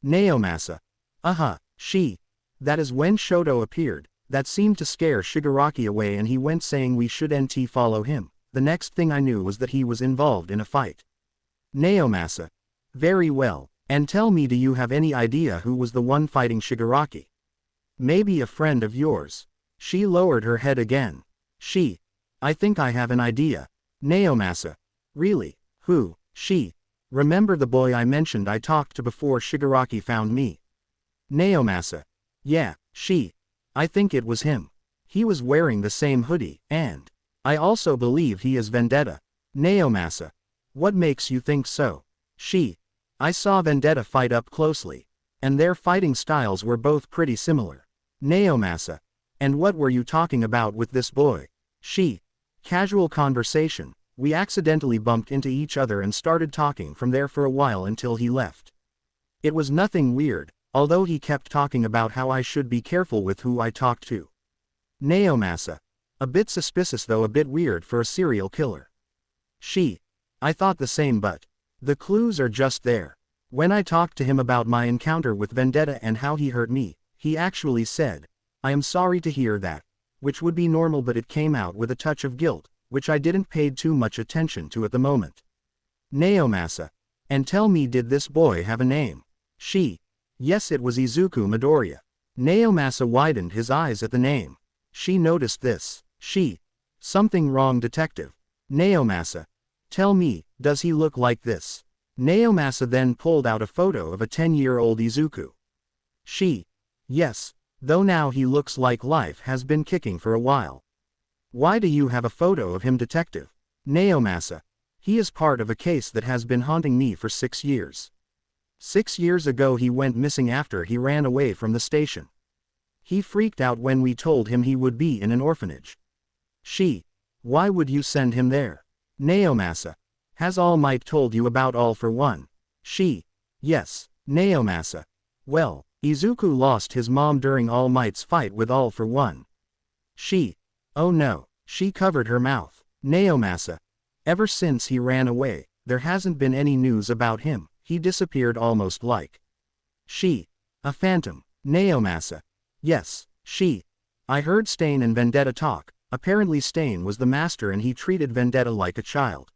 Naomasa. That is when Shoto appeared. That seemed to scare Shigaraki away and he went saying we should follow him. The next thing I knew was that he was involved in a fight. Naomasa. Very well, and tell me, do you have any idea who was the one fighting Shigaraki? Maybe a friend of yours. She lowered her head again. I think I have an idea. Naomasa. Really? Who? Remember the boy I mentioned I talked to before Shigaraki found me? Naomasa. Yeah, I think it was him. He was wearing the same hoodie, and I also believe he is Vendetta. Naomasa. What makes you think so? I saw Vendetta fight up closely. And their fighting styles were both pretty similar. Naomasa. And what were you talking about with this boy? Casual conversation. We accidentally bumped into each other and started talking from there for a while until he left. It was nothing weird, although he kept talking about how I should be careful with who I talked to. Naomasa. A bit suspicious, though a bit weird for a serial killer. I thought the same, but the clues are just there. When I talked to him about my encounter with Vendetta and how he hurt me, he actually said, I am sorry to hear that, which would be normal, but it came out with a touch of guilt, which I didn't pay too much attention to at the moment. Naomasa. And tell me, did this boy have a name? Yes, it was Izuku Midoriya. Naomasa widened his eyes at the name. She noticed this. Something wrong, detective. Naomasa. Tell me, does he look like this? Naomasa then pulled out a photo of a 10-year-old Izuku. Yes, though now he looks like life has been kicking for a while. Why do you have a photo of him, detective? Naomasa. He is part of a case that has been haunting me for 6 years. 6 years ago he went missing after he ran away from the station. He freaked out when we told him he would be in an orphanage. Why would you send him there? Naomasa. Has All Might told you about All for One? Yes. Naomasa. Well, Izuku lost his mom during All Might's fight with All for One. Oh no. She covered her mouth. Naomasa. Ever since he ran away, there hasn't been any news about him. He disappeared almost like a phantom. Naomasa. Yes, I heard Stain and Vendetta talk. Apparently Stain was the master and he treated Vendetta like a child.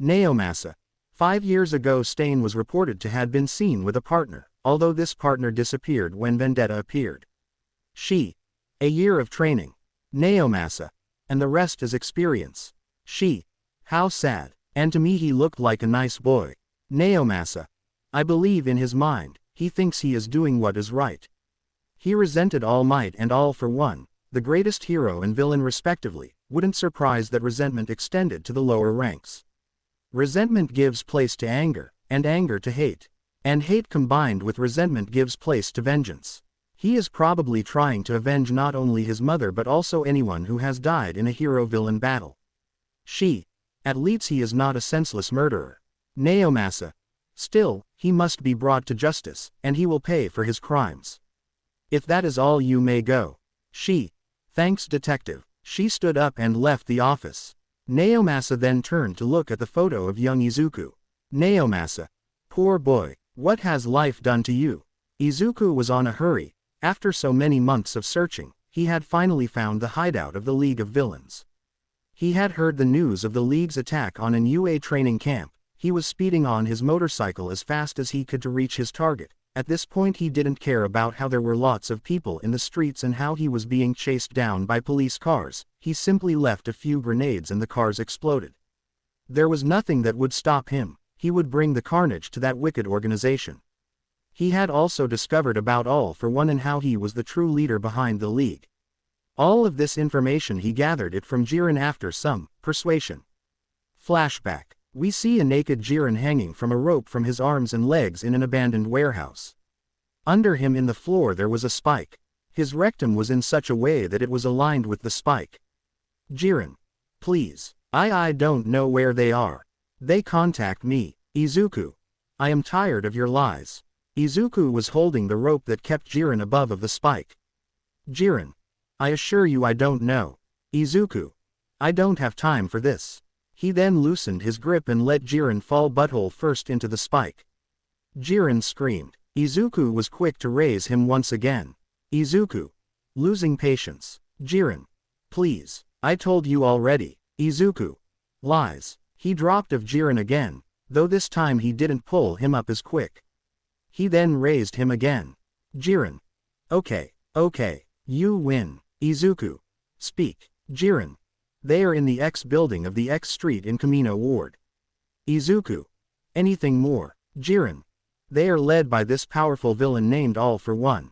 Naomasa. 5 years ago Stain was reported to have been seen with a partner, although this partner disappeared when Vendetta appeared. A year of training. Naomasa. And the rest is experience. How sad. And to me he looked like a nice boy. Naomasa. I believe in his mind, he thinks he is doing what is right. He resented All Might and All for One, the greatest hero and villain respectively. Wouldn't surprise that resentment extended to the lower ranks. Resentment gives place to anger, and anger to hate. And hate combined with resentment gives place to vengeance. He is probably trying to avenge not only his mother but also anyone who has died in a hero-villain battle. At least he is not a senseless murderer. Naomasa. Still, he must be brought to justice, and he will pay for his crimes. If that is all, you may go. Thanks, detective. She stood up and left the office. Naomasa then turned to look at the photo of young Izuku. Naomasa. Poor boy, what has life done to you? Izuku was on a hurry. After so many months of searching, he had finally found the hideout of the League of Villains. He had heard the news of the League's attack on an UA training camp. He was speeding on his motorcycle as fast as he could to reach his target. At this point he didn't care about how there were lots of people in the streets and how he was being chased down by police cars. He simply left a few grenades and the cars exploded. There was nothing that would stop him. He would bring the carnage to that wicked organization. He had also discovered about All for One and how he was the true leader behind the League. All of this information he gathered it from Jiren after some persuasion. Flashback. We see a naked Jiren hanging from a rope from his arms and legs in an abandoned warehouse. Under him in the floor there was a spike. His rectum was in such a way that it was aligned with the spike. Jiren. Please. I don't know where they are. They contact me. Izuku. I am tired of your lies. Izuku was holding the rope that kept Jiren above of the spike. Jiren. I assure you I don't know. Izuku. I don't have time for this. He then loosened his grip and let Jiren fall butthole first into the spike. Jiren screamed. Izuku was quick to raise him once again. Izuku. Losing patience. Jiren. Please. I told you already. Izuku. Lies. He dropped of Jiren again, though this time he didn't pull him up as quick. He then raised him again. Jiren. Okay. You win. Izuku. Speak. Jiren. They are in the X building of the X Street in Kamino Ward. Izuku. Anything more? Jiren. They are led by this powerful villain named All for One.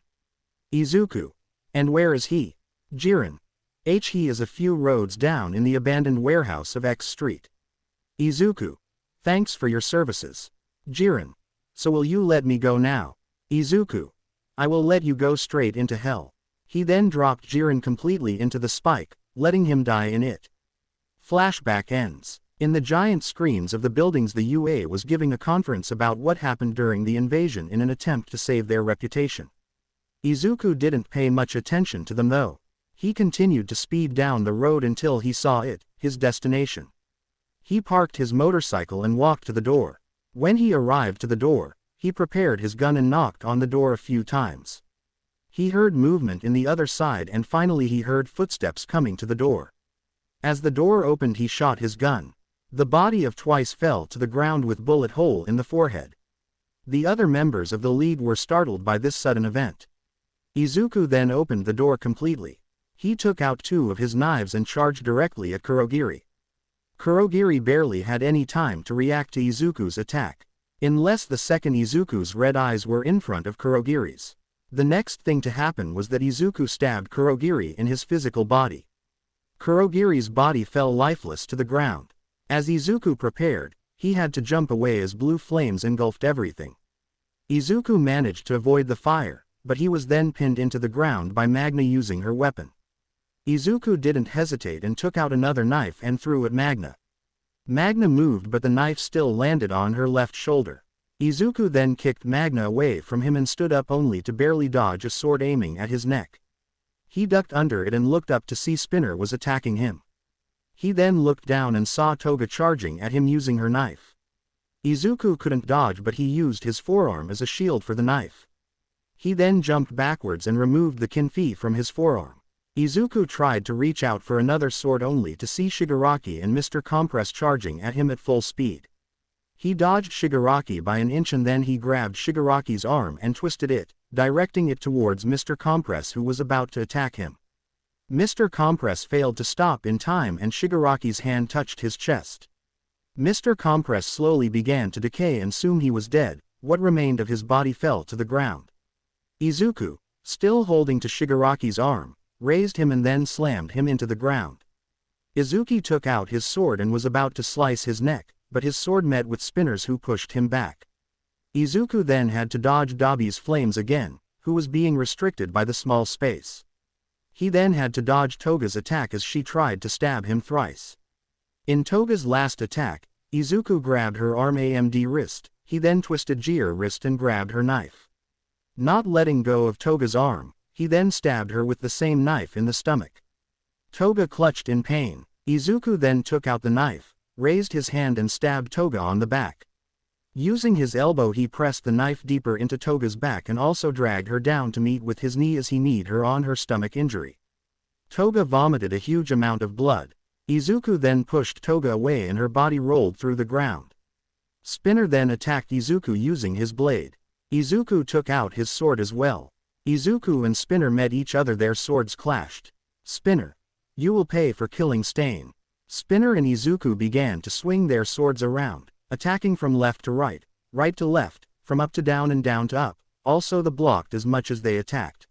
Izuku. And where is he? Jiren. He is a few roads down in the abandoned warehouse of X Street. Izuku. Thanks for your services. Jiren. So will you let me go now? Izuku. I will let you go straight into hell. He then dropped Jiren completely into the spike, letting him die in it. Flashback ends. In the giant screens of the buildings the UA was giving a conference about what happened during the invasion in an attempt to save their reputation. Izuku didn't pay much attention to them though. He continued to speed down the road until he saw it, his destination. He parked his motorcycle and walked to the door. When he arrived to the door, he prepared his gun and knocked on the door a few times. He heard movement in the other side and finally he heard footsteps coming to the door. As the door opened he shot his gun. The body of Twice fell to the ground with bullet hole in the forehead. The other members of the League were startled by this sudden event. Izuku then opened the door completely. He took out 2 of his knives and charged directly at Kurogiri. Kurogiri barely had any time to react to Izuku's attack. In less the second Izuku's red eyes were in front of Kurogiri's. The next thing to happen was that Izuku stabbed Kurogiri in his physical body. Kurogiri's body fell lifeless to the ground. As Izuku prepared, he had to jump away as blue flames engulfed everything. Izuku managed to avoid the fire, but he was then pinned into the ground by Magna using her weapon. Izuku didn't hesitate and took out another knife and threw at Magna. Magna moved but the knife still landed on her left shoulder. Izuku then kicked Magna away from him and stood up only to barely dodge a sword aiming at his neck. He ducked under it and looked up to see Spinner was attacking him. He then looked down and saw Toga charging at him using her knife. Izuku couldn't dodge but he used his forearm as a shield for the knife. He then jumped backwards and removed the kinfi from his forearm. Izuku tried to reach out for another sword only to see Shigaraki and Mr. Compress charging at him at full speed. He dodged Shigaraki by an inch and then he grabbed Shigaraki's arm and twisted it, directing it towards Mr. Compress who was about to attack him. Mr. Compress failed to stop in time and Shigaraki's hand touched his chest. Mr. Compress slowly began to decay and soon he was dead. What remained of his body fell to the ground. Izuku, still holding to Shigaraki's arm, raised him and then slammed him into the ground. Izuku took out his sword and was about to slice his neck, but his sword met with Spinners who pushed him back. Izuku then had to dodge Dabi's flames again, who was being restricted by the small space. He then had to dodge Toga's attack as she tried to stab him thrice. In Toga's last attack, Izuku grabbed her arm AMD wrist, he then twisted Jir wrist and grabbed her knife. Not letting go of Toga's arm, he then stabbed her with the same knife in the stomach. Toga clutched in pain. Izuku then took out the knife, raised his hand and stabbed Toga on the back. Using his elbow he pressed the knife deeper into Toga's back and also dragged her down to meet with his knee as he kneed her on her stomach injury. Toga vomited a huge amount of blood. Izuku then pushed Toga away and her body rolled through the ground. Spinner then attacked Izuku using his blade. Izuku took out his sword as well. Izuku and Spinner met each other, their swords clashed. Spinner, you will pay for killing Stain. Spinner and Izuku began to swing their swords around, attacking from left to right to left, from up to down and down to up, also they blocked as much as they attacked.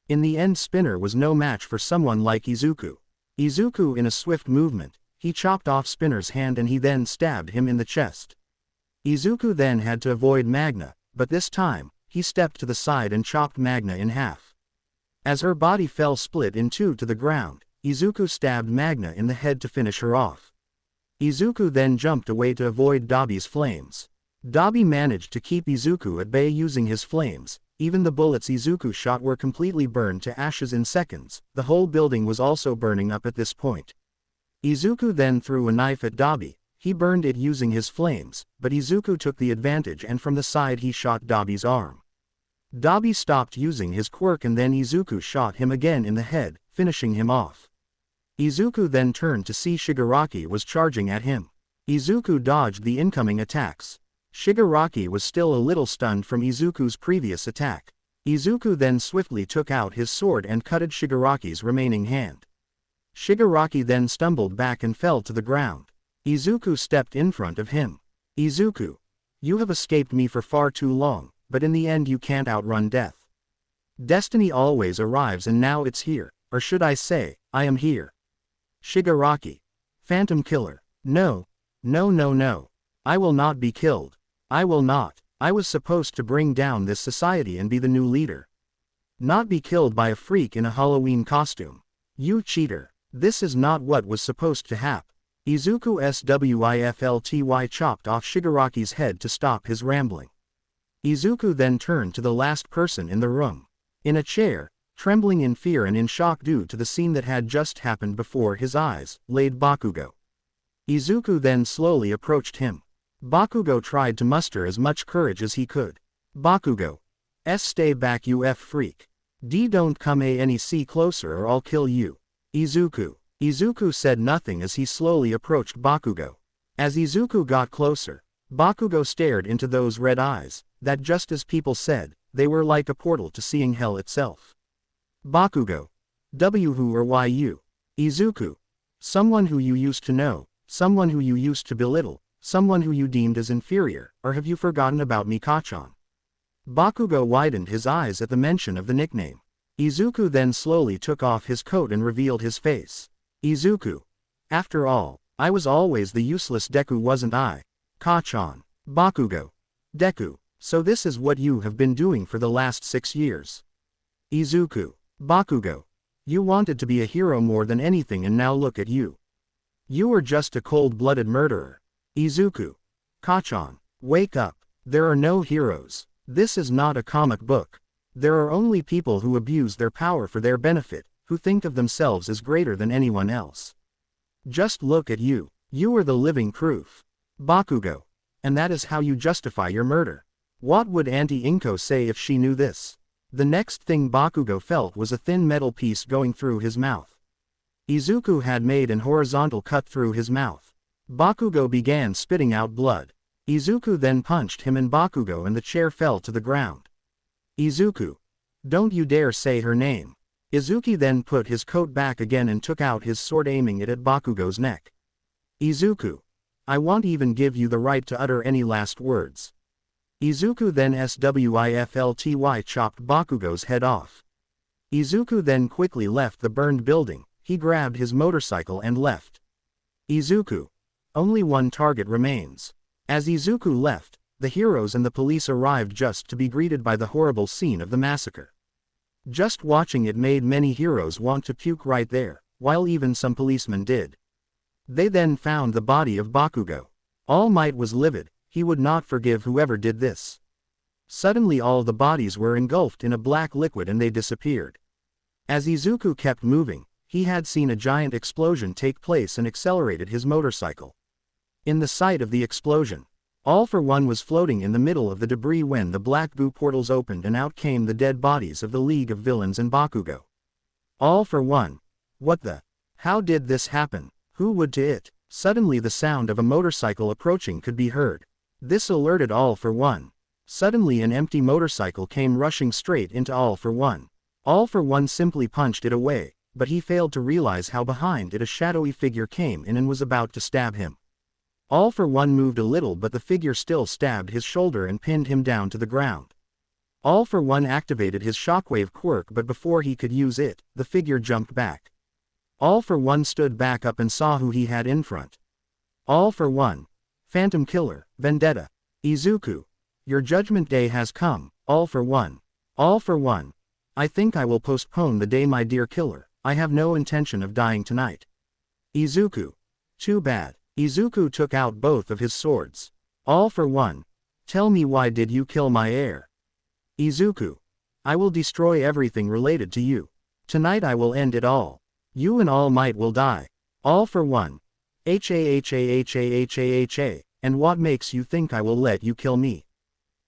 In the end Spinner was no match for someone like Izuku. Izuku in a swift movement, he chopped off Spinner's hand and he then stabbed him in the chest. Izuku then had to avoid Magna, but this time, he stepped to the side and chopped Magna in half. As her body fell split in two to the ground, Izuku stabbed Magna in the head to finish her off. Izuku then jumped away to avoid Dabi's flames. Dabi managed to keep Izuku at bay using his flames. Even the bullets Izuku shot were completely burned to ashes in seconds. The whole building was also burning up at this point. Izuku then threw a knife at Dabi. He burned it using his flames, but Izuku took the advantage and from the side he shot Dabi's arm. Dabi stopped using his quirk and then Izuku shot him again in the head, finishing him off. Izuku then turned to see Shigaraki was charging at him. Izuku dodged the incoming attacks. Shigaraki was still a little stunned from Izuku's previous attack. Izuku then swiftly took out his sword and cutted Shigaraki's remaining hand. Shigaraki then stumbled back and fell to the ground. Izuku stepped in front of him. Izuku, you have escaped me for far too long, but in the end you can't outrun death. Destiny always arrives and now it's here, or should I say, I am here. Shigaraki. Phantom Killer. No. No no no. I will not be killed. I will not. I was supposed to bring down this society and be the new leader. Not be killed by a freak in a Halloween costume. You cheater. This is not what was supposed to happen. Izuku Swiflty chopped off Shigaraki's head to stop his rambling. Izuku then turned to the last person in the room. In a chair, trembling in fear and in shock due to the scene that had just happened before his eyes, laid Bakugo. Izuku then slowly approached him. Bakugo tried to muster as much courage as he could. Bakugo. Stay back you freak. Don't come any closer or I'll kill you. Izuku. Izuku said nothing as he slowly approached Bakugo. As Izuku got closer, Bakugo stared into those red eyes, that just as people said, they were like a portal to seeing hell itself. Bakugo. W who or why you? Izuku. Someone who you used to know, someone who you used to belittle, someone who you deemed as inferior, or have you forgotten about me, Kachan? Bakugo widened his eyes at the mention of the nickname. Izuku then slowly took off his coat and revealed his face. Izuku. After all, I was always the useless Deku, wasn't I? Kachan. Bakugo. Deku, so this is what you have been doing for the last 6 years. Izuku. Bakugo. You wanted to be a hero more than anything and now look at you. You were just a cold-blooded murderer. Izuku. Kachan. Wake up. There are no heroes. This is not a comic book. There are only people who abuse their power for their benefit, who think of themselves as greater than anyone else. Just look at you. You are the living proof. Bakugo. And that is how you justify your murder. What would Auntie Inko say if she knew this? The next thing Bakugo felt was a thin metal piece going through his mouth. Izuku had made an horizontal cut through his mouth. Bakugo began spitting out blood. Izuku then punched him in Bakugo and the chair fell to the ground. Izuku. Don't you dare say her name. Izuku then put his coat back again and took out his sword, aiming it at Bakugo's neck. Izuku. I won't even give you the right to utter any last words. Izuku then swifty chopped Bakugo's head off. Izuku then quickly left the burned building. He grabbed his motorcycle and left. Izuku. Only one target remains. As Izuku left, the heroes and the police arrived just to be greeted by the horrible scene of the massacre. Just watching it made many heroes want to puke right there, while even some policemen did. They then found the body of Bakugo. All Might was livid. He would not forgive whoever did this. Suddenly all the bodies were engulfed in a black liquid and they disappeared. As Izuku kept moving, he had seen a giant explosion take place and accelerated his motorcycle. In the sight of the explosion, All for One was floating in the middle of the debris when the black goo portals opened and out came the dead bodies of the League of Villains and Bakugo. All for One. What the? How did this happen? Who would to it? Suddenly the sound of a motorcycle approaching could be heard. This alerted All for One. Suddenly an empty motorcycle came rushing straight into All for One. All for One simply punched it away, but he failed to realize how behind it a shadowy figure came in and was about to stab him. All for One moved a little but the figure still stabbed his shoulder and pinned him down to the ground. All for One activated his shockwave quirk but before he could use it, the figure jumped back. All for One stood back up and saw who he had in front. All for One. Phantom Killer, Vendetta. Izuku. Your judgment day has come, All for One. All for One. I think I will postpone the day, my dear killer. I have no intention of dying tonight. Izuku. Too bad. Izuku took out both of his swords. All for One. Tell me, why did you kill my heir? Izuku. I will destroy everything related to you. Tonight I will end it all. You and All Might will die. All for One. Ha. And what makes you think I will let you kill me?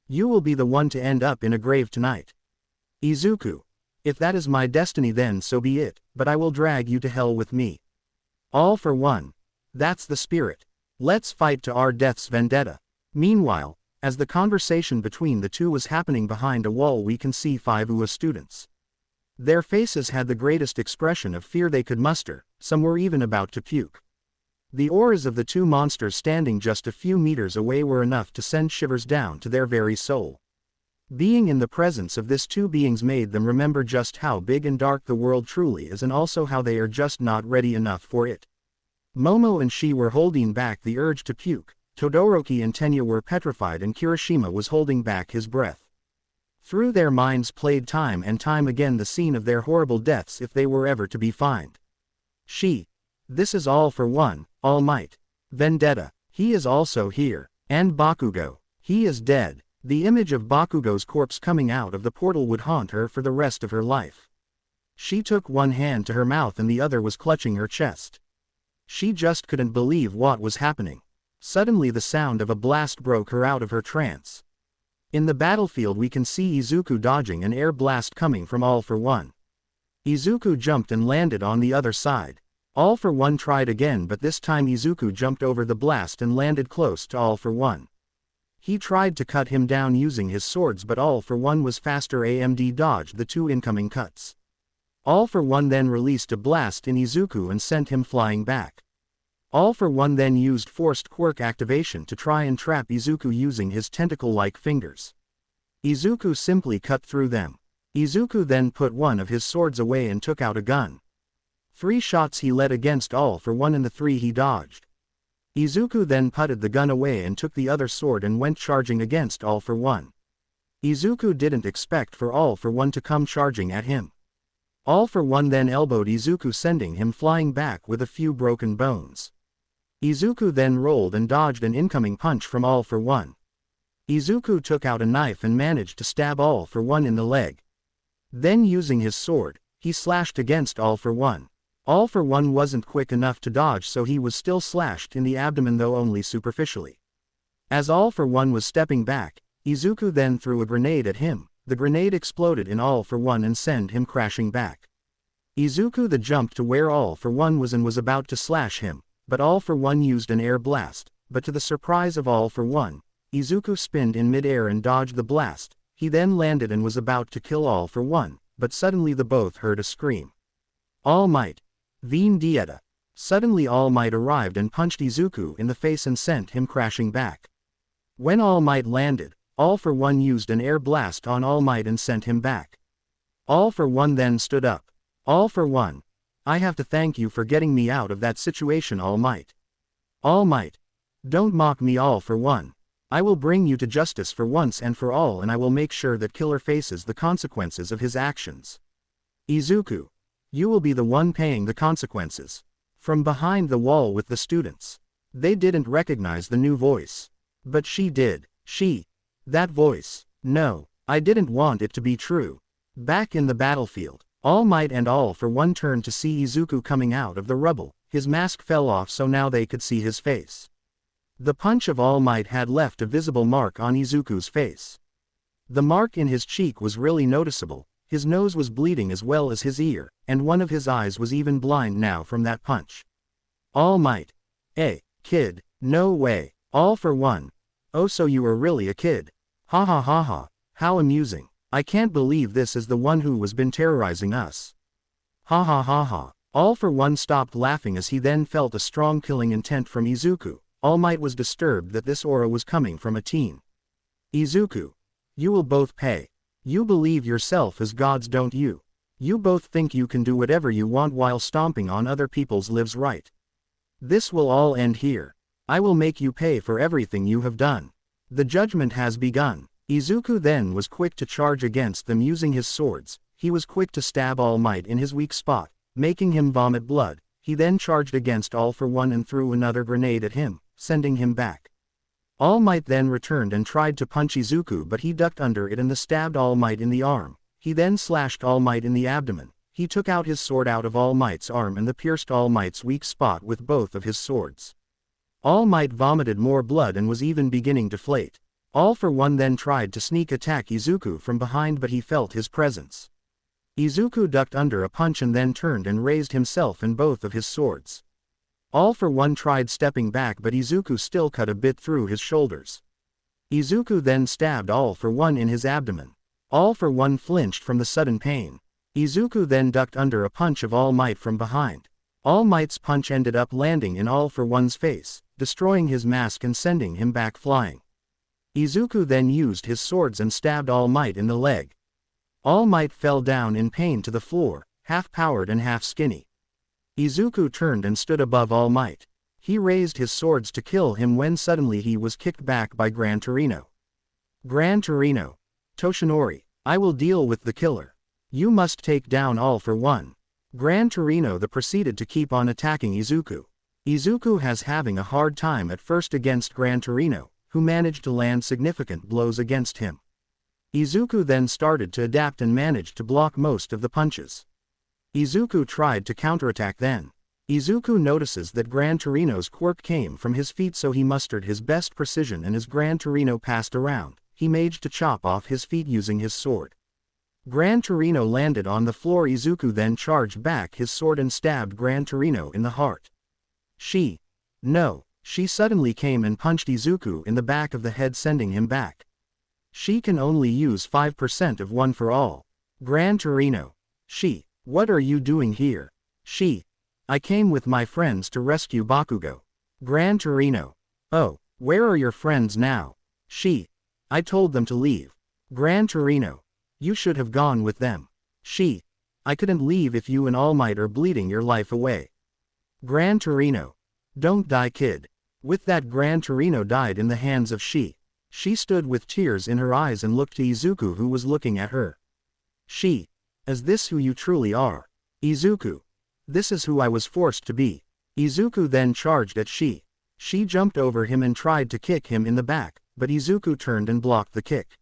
You will be the one to end up in a grave tonight. Izuku. If that is my destiny then so be it, but I will drag you to hell with me. All for One. That's the spirit. Let's fight to our deaths, vendetta. Meanwhile, as the conversation between the two was happening behind a wall, we can see 5 UA students. Their faces had the greatest expression of fear they could muster, some were even about to puke. The auras of the two monsters standing just a few meters away were enough to send shivers down to their very soul. Being in the presence of these two beings made them remember just how big and dark the world truly is and also how they are just not ready enough for it. Momo and she were holding back the urge to puke, Todoroki and Tenya were petrified and Kirishima was holding back his breath. Through their minds played time and time again the scene of their horrible deaths if they were ever to be found. This is All for One, All Might. Vendetta. He is also here. And Bakugo. He is dead. The image of Bakugo's corpse coming out of the portal would haunt her for the rest of her life. She took one hand to her mouth and the other was clutching her chest. She just couldn't believe what was happening. Suddenly the sound of a blast broke her out of her trance. In the battlefield we can see Izuku dodging an air blast coming from All for One. Izuku jumped and landed on the other side. All for One tried again but this time Izuku jumped over the blast and landed close to All for One. He tried to cut him down using his swords but All for One was faster and dodged the two incoming cuts. All for One then released a blast in Izuku and sent him flying back. All for One then used forced quirk activation to try and trap Izuku using his tentacle-like fingers. Izuku simply cut through them. Izuku then put one of his swords away and took out a gun. 3 shots he led against All for One and the 3 he dodged. Izuku then putted the gun away and took the other sword and went charging against All for One. Izuku didn't expect for All for One to come charging at him. All for One then elbowed Izuku, sending him flying back with a few broken bones. Izuku then rolled and dodged an incoming punch from All for One. Izuku took out a knife and managed to stab All for One in the leg. Then using his sword, he slashed against All for One. All for One wasn't quick enough to dodge, so he was still slashed in the abdomen, though only superficially. As All for One was stepping back, Izuku then threw a grenade at him. The grenade exploded in All for One and sent him crashing back. Izuku then jumped to where All for One was and was about to slash him, but All for One used an air blast, but to the surprise of All for One, Izuku spinned in mid-air and dodged the blast. He then landed and was about to kill All for One, but suddenly the both heard a scream. All Might. Veen Dieta. Suddenly All Might arrived and punched Izuku in the face and sent him crashing back. When All Might landed, All for One used an air blast on All Might and sent him back. All for One then stood up. All for One. I have to thank you for getting me out of that situation, All Might. All Might. Don't mock me, All for One. I will bring you to justice for once and for all, and I will make sure that Killer faces the consequences of his actions. Izuku. You will be the one paying the consequences. From behind the wall with the students. They didn't recognize the new voice. But she did. That voice. No, I didn't want it to be true. Back in the battlefield, All Might and All for One turned to see Izuku coming out of the rubble. His mask fell off, so now they could see his face. The punch of All Might had left a visible mark on Izuku's face. The mark in his cheek was really noticeable. His nose was bleeding as well as his ear, and one of his eyes was even blind now from that punch. All Might. Kid, no way. All for One. Oh, so you are really a kid. Ha ha ha ha, how amusing. I can't believe this is the one who has been terrorizing us. Ha ha ha ha. All for One stopped laughing as he then felt a strong killing intent from Izuku. All Might was disturbed that this aura was coming from a teen. Izuku. You will both pay. You believe yourself as gods, don't you? You both think you can do whatever you want while stomping on other people's lives, right? This will all end here. I will make you pay for everything you have done. The judgment has begun. Izuku then was quick to charge against them using his swords. He was quick to stab All Might in his weak spot, making him vomit blood. He then charged against All for One and threw another grenade at him, sending him back. All Might then returned and tried to punch Izuku, but he ducked under it and stabbed All Might in the arm. He then slashed All Might in the abdomen. He took out his sword out of All Might's arm and pierced All Might's weak spot with both of his swords. All Might vomited more blood and was even beginning to deflate. All for One then tried to sneak attack Izuku from behind, but he felt his presence. Izuku ducked under a punch and then turned and raised himself in both of his swords. All for One tried stepping back, but Izuku still cut a bit through his shoulders. Izuku then stabbed All for One in his abdomen. All for One flinched from the sudden pain. Izuku then ducked under a punch of All Might from behind. All Might's punch ended up landing in All for One's face, destroying his mask and sending him back flying. Izuku then used his swords and stabbed All Might in the leg. All Might fell down in pain to the floor, half powered and half skinny. Izuku turned and stood above All Might. He raised his swords to kill him when suddenly he was kicked back by Gran Torino. Gran Torino. Toshinori, I will deal with the killer. You must take down All for One. Gran Torino proceeded to keep on attacking Izuku. Izuku has having a hard time at first against Gran Torino, who managed to land significant blows against him. Izuku then started to adapt and managed to block most of the punches. Izuku tried to counterattack then. Izuku notices that Gran Torino's quirk came from his feet, so he mustered his best precision, and as Gran Torino passed around, he managed to chop off his feet using his sword. Gran Torino landed on the floor. Izuku then charged back his sword and stabbed Gran Torino in the heart. She suddenly came and punched Izuku in the back of the head, sending him back. She can only use 5% of One for All. Gran Torino. What are you doing here? She. I came with my friends to rescue Bakugo. Gran Torino. Oh, where are your friends now? She. I told them to leave. Gran Torino. You should have gone with them. She. I couldn't leave if you and All Might are bleeding your life away. Gran Torino. Don't die, kid. With that, Gran Torino died in the hands of She. She stood with tears in her eyes and looked to Izuku, who was looking at her. She. Is this who you truly are? Izuku. This is who I was forced to be. Izuku then charged at She. She jumped over him and tried to kick him in the back, but Izuku turned and blocked the kick.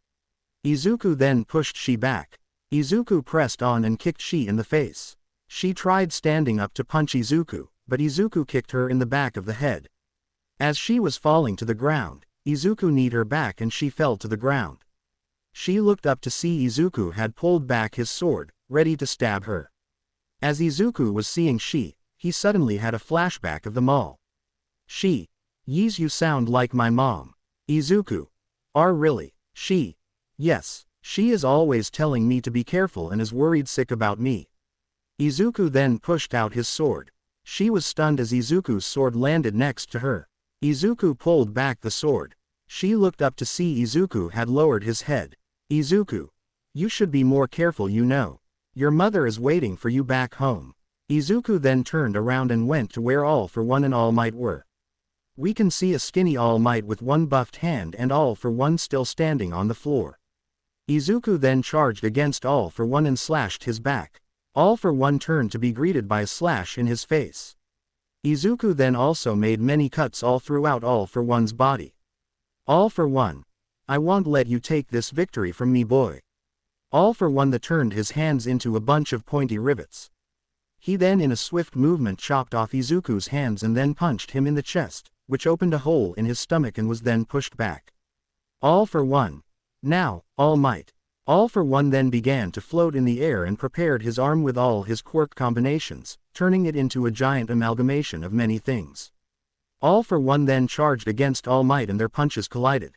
Izuku then pushed She back. Izuku pressed on and kicked She in the face. She tried standing up to punch Izuku, but Izuku kicked her in the back of the head. As she was falling to the ground, Izuku kneed her back and she fell to the ground. She looked up to see Izuku had pulled back his sword, ready to stab her. As Izuku was seeing She, he suddenly had a flashback of them all. She. Yeez, you sound like my mom. Izuku. Are really? She. Yes, she is always telling me to be careful and is worried sick about me. Izuku then pushed out his sword. She was stunned as Izuku's sword landed next to her. Izuku pulled back the sword. She looked up to see Izuku had lowered his head. Izuku. You should be more careful, you know. Your mother is waiting for you back home. Izuku then turned around and went to where All for One and All Might were. We can see a skinny All Might with one buffed hand and All for One still standing on the floor. Izuku then charged against All for One and slashed his back. All for One turned to be greeted by a slash in his face. Izuku then also made many cuts all throughout All for One's body. All for One. I won't let you take this victory from me, boy. All for One turned his hands into a bunch of pointy rivets. He then in a swift movement chopped off Izuku's hands and then punched him in the chest, which opened a hole in his stomach and was then pushed back. All for One. Now, All Might. All for One then began to float in the air and prepared his arm with all his quirk combinations, turning it into a giant amalgamation of many things. All for One then charged against All Might and their punches collided.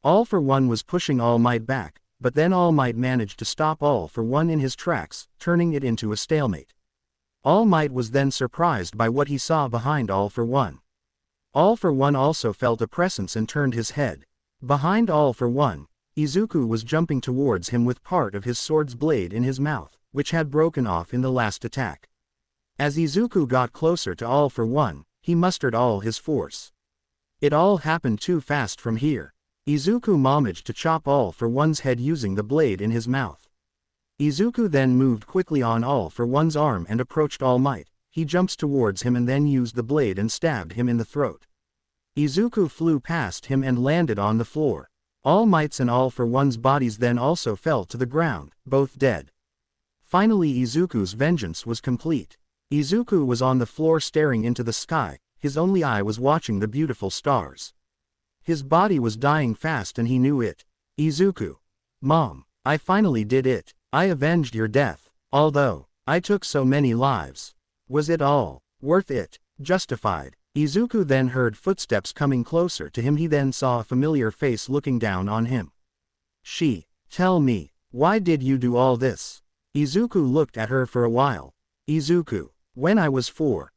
All for One was pushing All Might back, but then All Might managed to stop All for One in his tracks, turning it into a stalemate. All Might was then surprised by what he saw behind All for One. All for One also felt a presence and turned his head. Behind All for One, Izuku was jumping towards him with part of his sword's blade in his mouth, which had broken off in the last attack. As Izuku got closer to All for One, he mustered all his force. It all happened too fast from here. Izuku managed to chop All for One's head using the blade in his mouth. Izuku then moved quickly on All for One's arm and approached All Might. He jumps towards him and then used the blade and stabbed him in the throat. Izuku flew past him and landed on the floor. All Might's and All for One's bodies then also fell to the ground, both dead. Finally, Izuku's vengeance was complete. Izuku was on the floor staring into the sky, his only eye was watching the beautiful stars. His body was dying fast and he knew it. Izuku. Mom, I finally did it. I avenged your death. Although I took so many lives. Was it all worth it? Justified. Izuku then heard footsteps coming closer to him. He then saw a familiar face looking down on him. She. Tell me, why did you do all this? Izuku looked at her for a while. Izuku. When I was 4.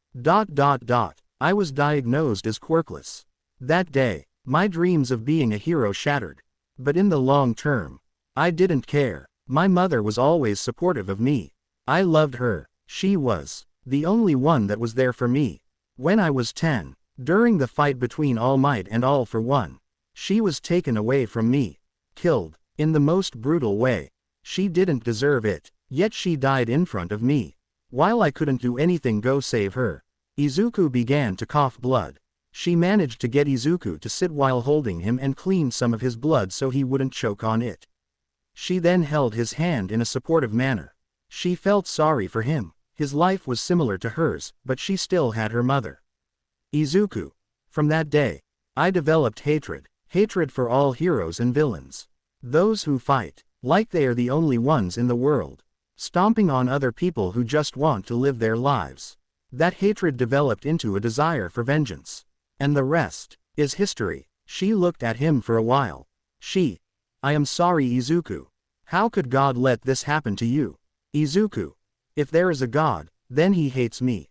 I was diagnosed as quirkless. That day, my dreams of being a hero shattered. But in the long term, I didn't care. My mother was always supportive of me. I loved her. She was the only one that was there for me. When I was 10, during the fight between All Might and All for One, she was taken away from me. Killed, in the most brutal way. She didn't deserve it, yet she died in front of me. While I couldn't do anything go save her. Izuku began to cough blood. She managed to get Izuku to sit while holding him and clean some of his blood so he wouldn't choke on it. She then held his hand in a supportive manner. She felt sorry for him. His life was similar to hers, but she still had her mother. Izuku. From that day, I developed hatred for all heroes and villains. Those who fight, like they are the only ones in the world. Stomping on other people who just want to live their lives. That hatred developed into a desire for vengeance. And the rest is history. She looked at him for a while. I am sorry, Izuku. How could God let this happen to you? Izuku. If there is a god, then he hates me.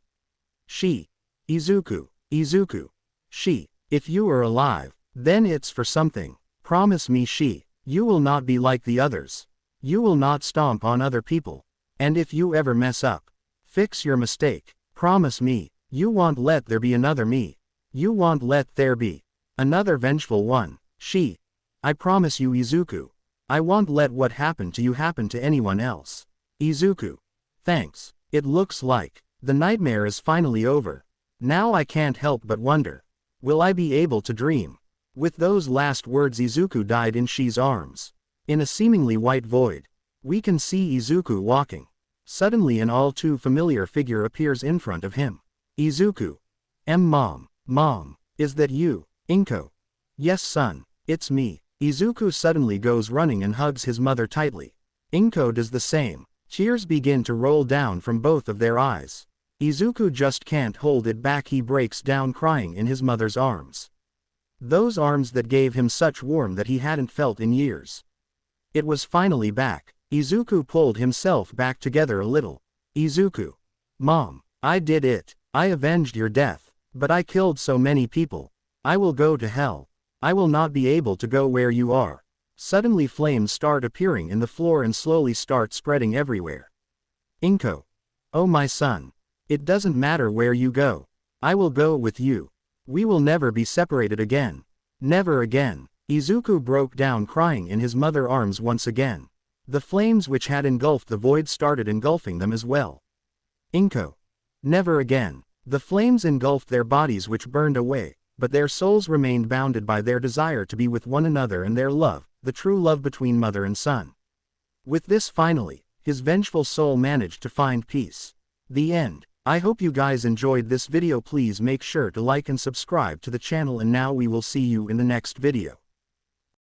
She. Izuku. Izuku. She. If you are alive, then it's for something. Promise me she. You will not be like the others. You will not stomp on other people. And if you ever mess up, fix your mistake. Promise me. You won't let there be another me. You won't let there be another vengeful one. She. I promise you Izuku. I won't let what happened to you happen to anyone else. Izuku. Thanks. It looks like the nightmare is finally over. Now I can't help but wonder. Will I be able to dream? With those last words Izuku died in Shi's arms. In a seemingly white void, we can see Izuku walking. Suddenly an all too familiar figure appears in front of him. Izuku. Mom. Mom. Is that you? Inko. Yes son, it's me. Izuku suddenly goes running and hugs his mother tightly. Inko does the same. Tears begin to roll down from both of their eyes. Izuku just can't hold it back, he breaks down crying in his mother's arms. Those arms that gave him such warmth that he hadn't felt in years. It was finally back. Izuku pulled himself back together a little. Izuku. Mom, I did it. I avenged your death. But I killed so many people. I will go to hell. I will not be able to go where you are. Suddenly flames start appearing in the floor and slowly start spreading everywhere. Inko. Oh my son. It doesn't matter where you go. I will go with you. We will never be separated again. Never again. Izuku broke down crying in his mother's arms once again. The flames which had engulfed the void started engulfing them as well. Inko. Never again. The flames engulfed their bodies which burned away, but their souls remained bounded by their desire to be with one another and their love, the true love between mother and son. With this finally, his vengeful soul managed to find peace. The end. I hope you guys enjoyed this video. Please make sure to like and subscribe to the channel, and now we will see you in the next video.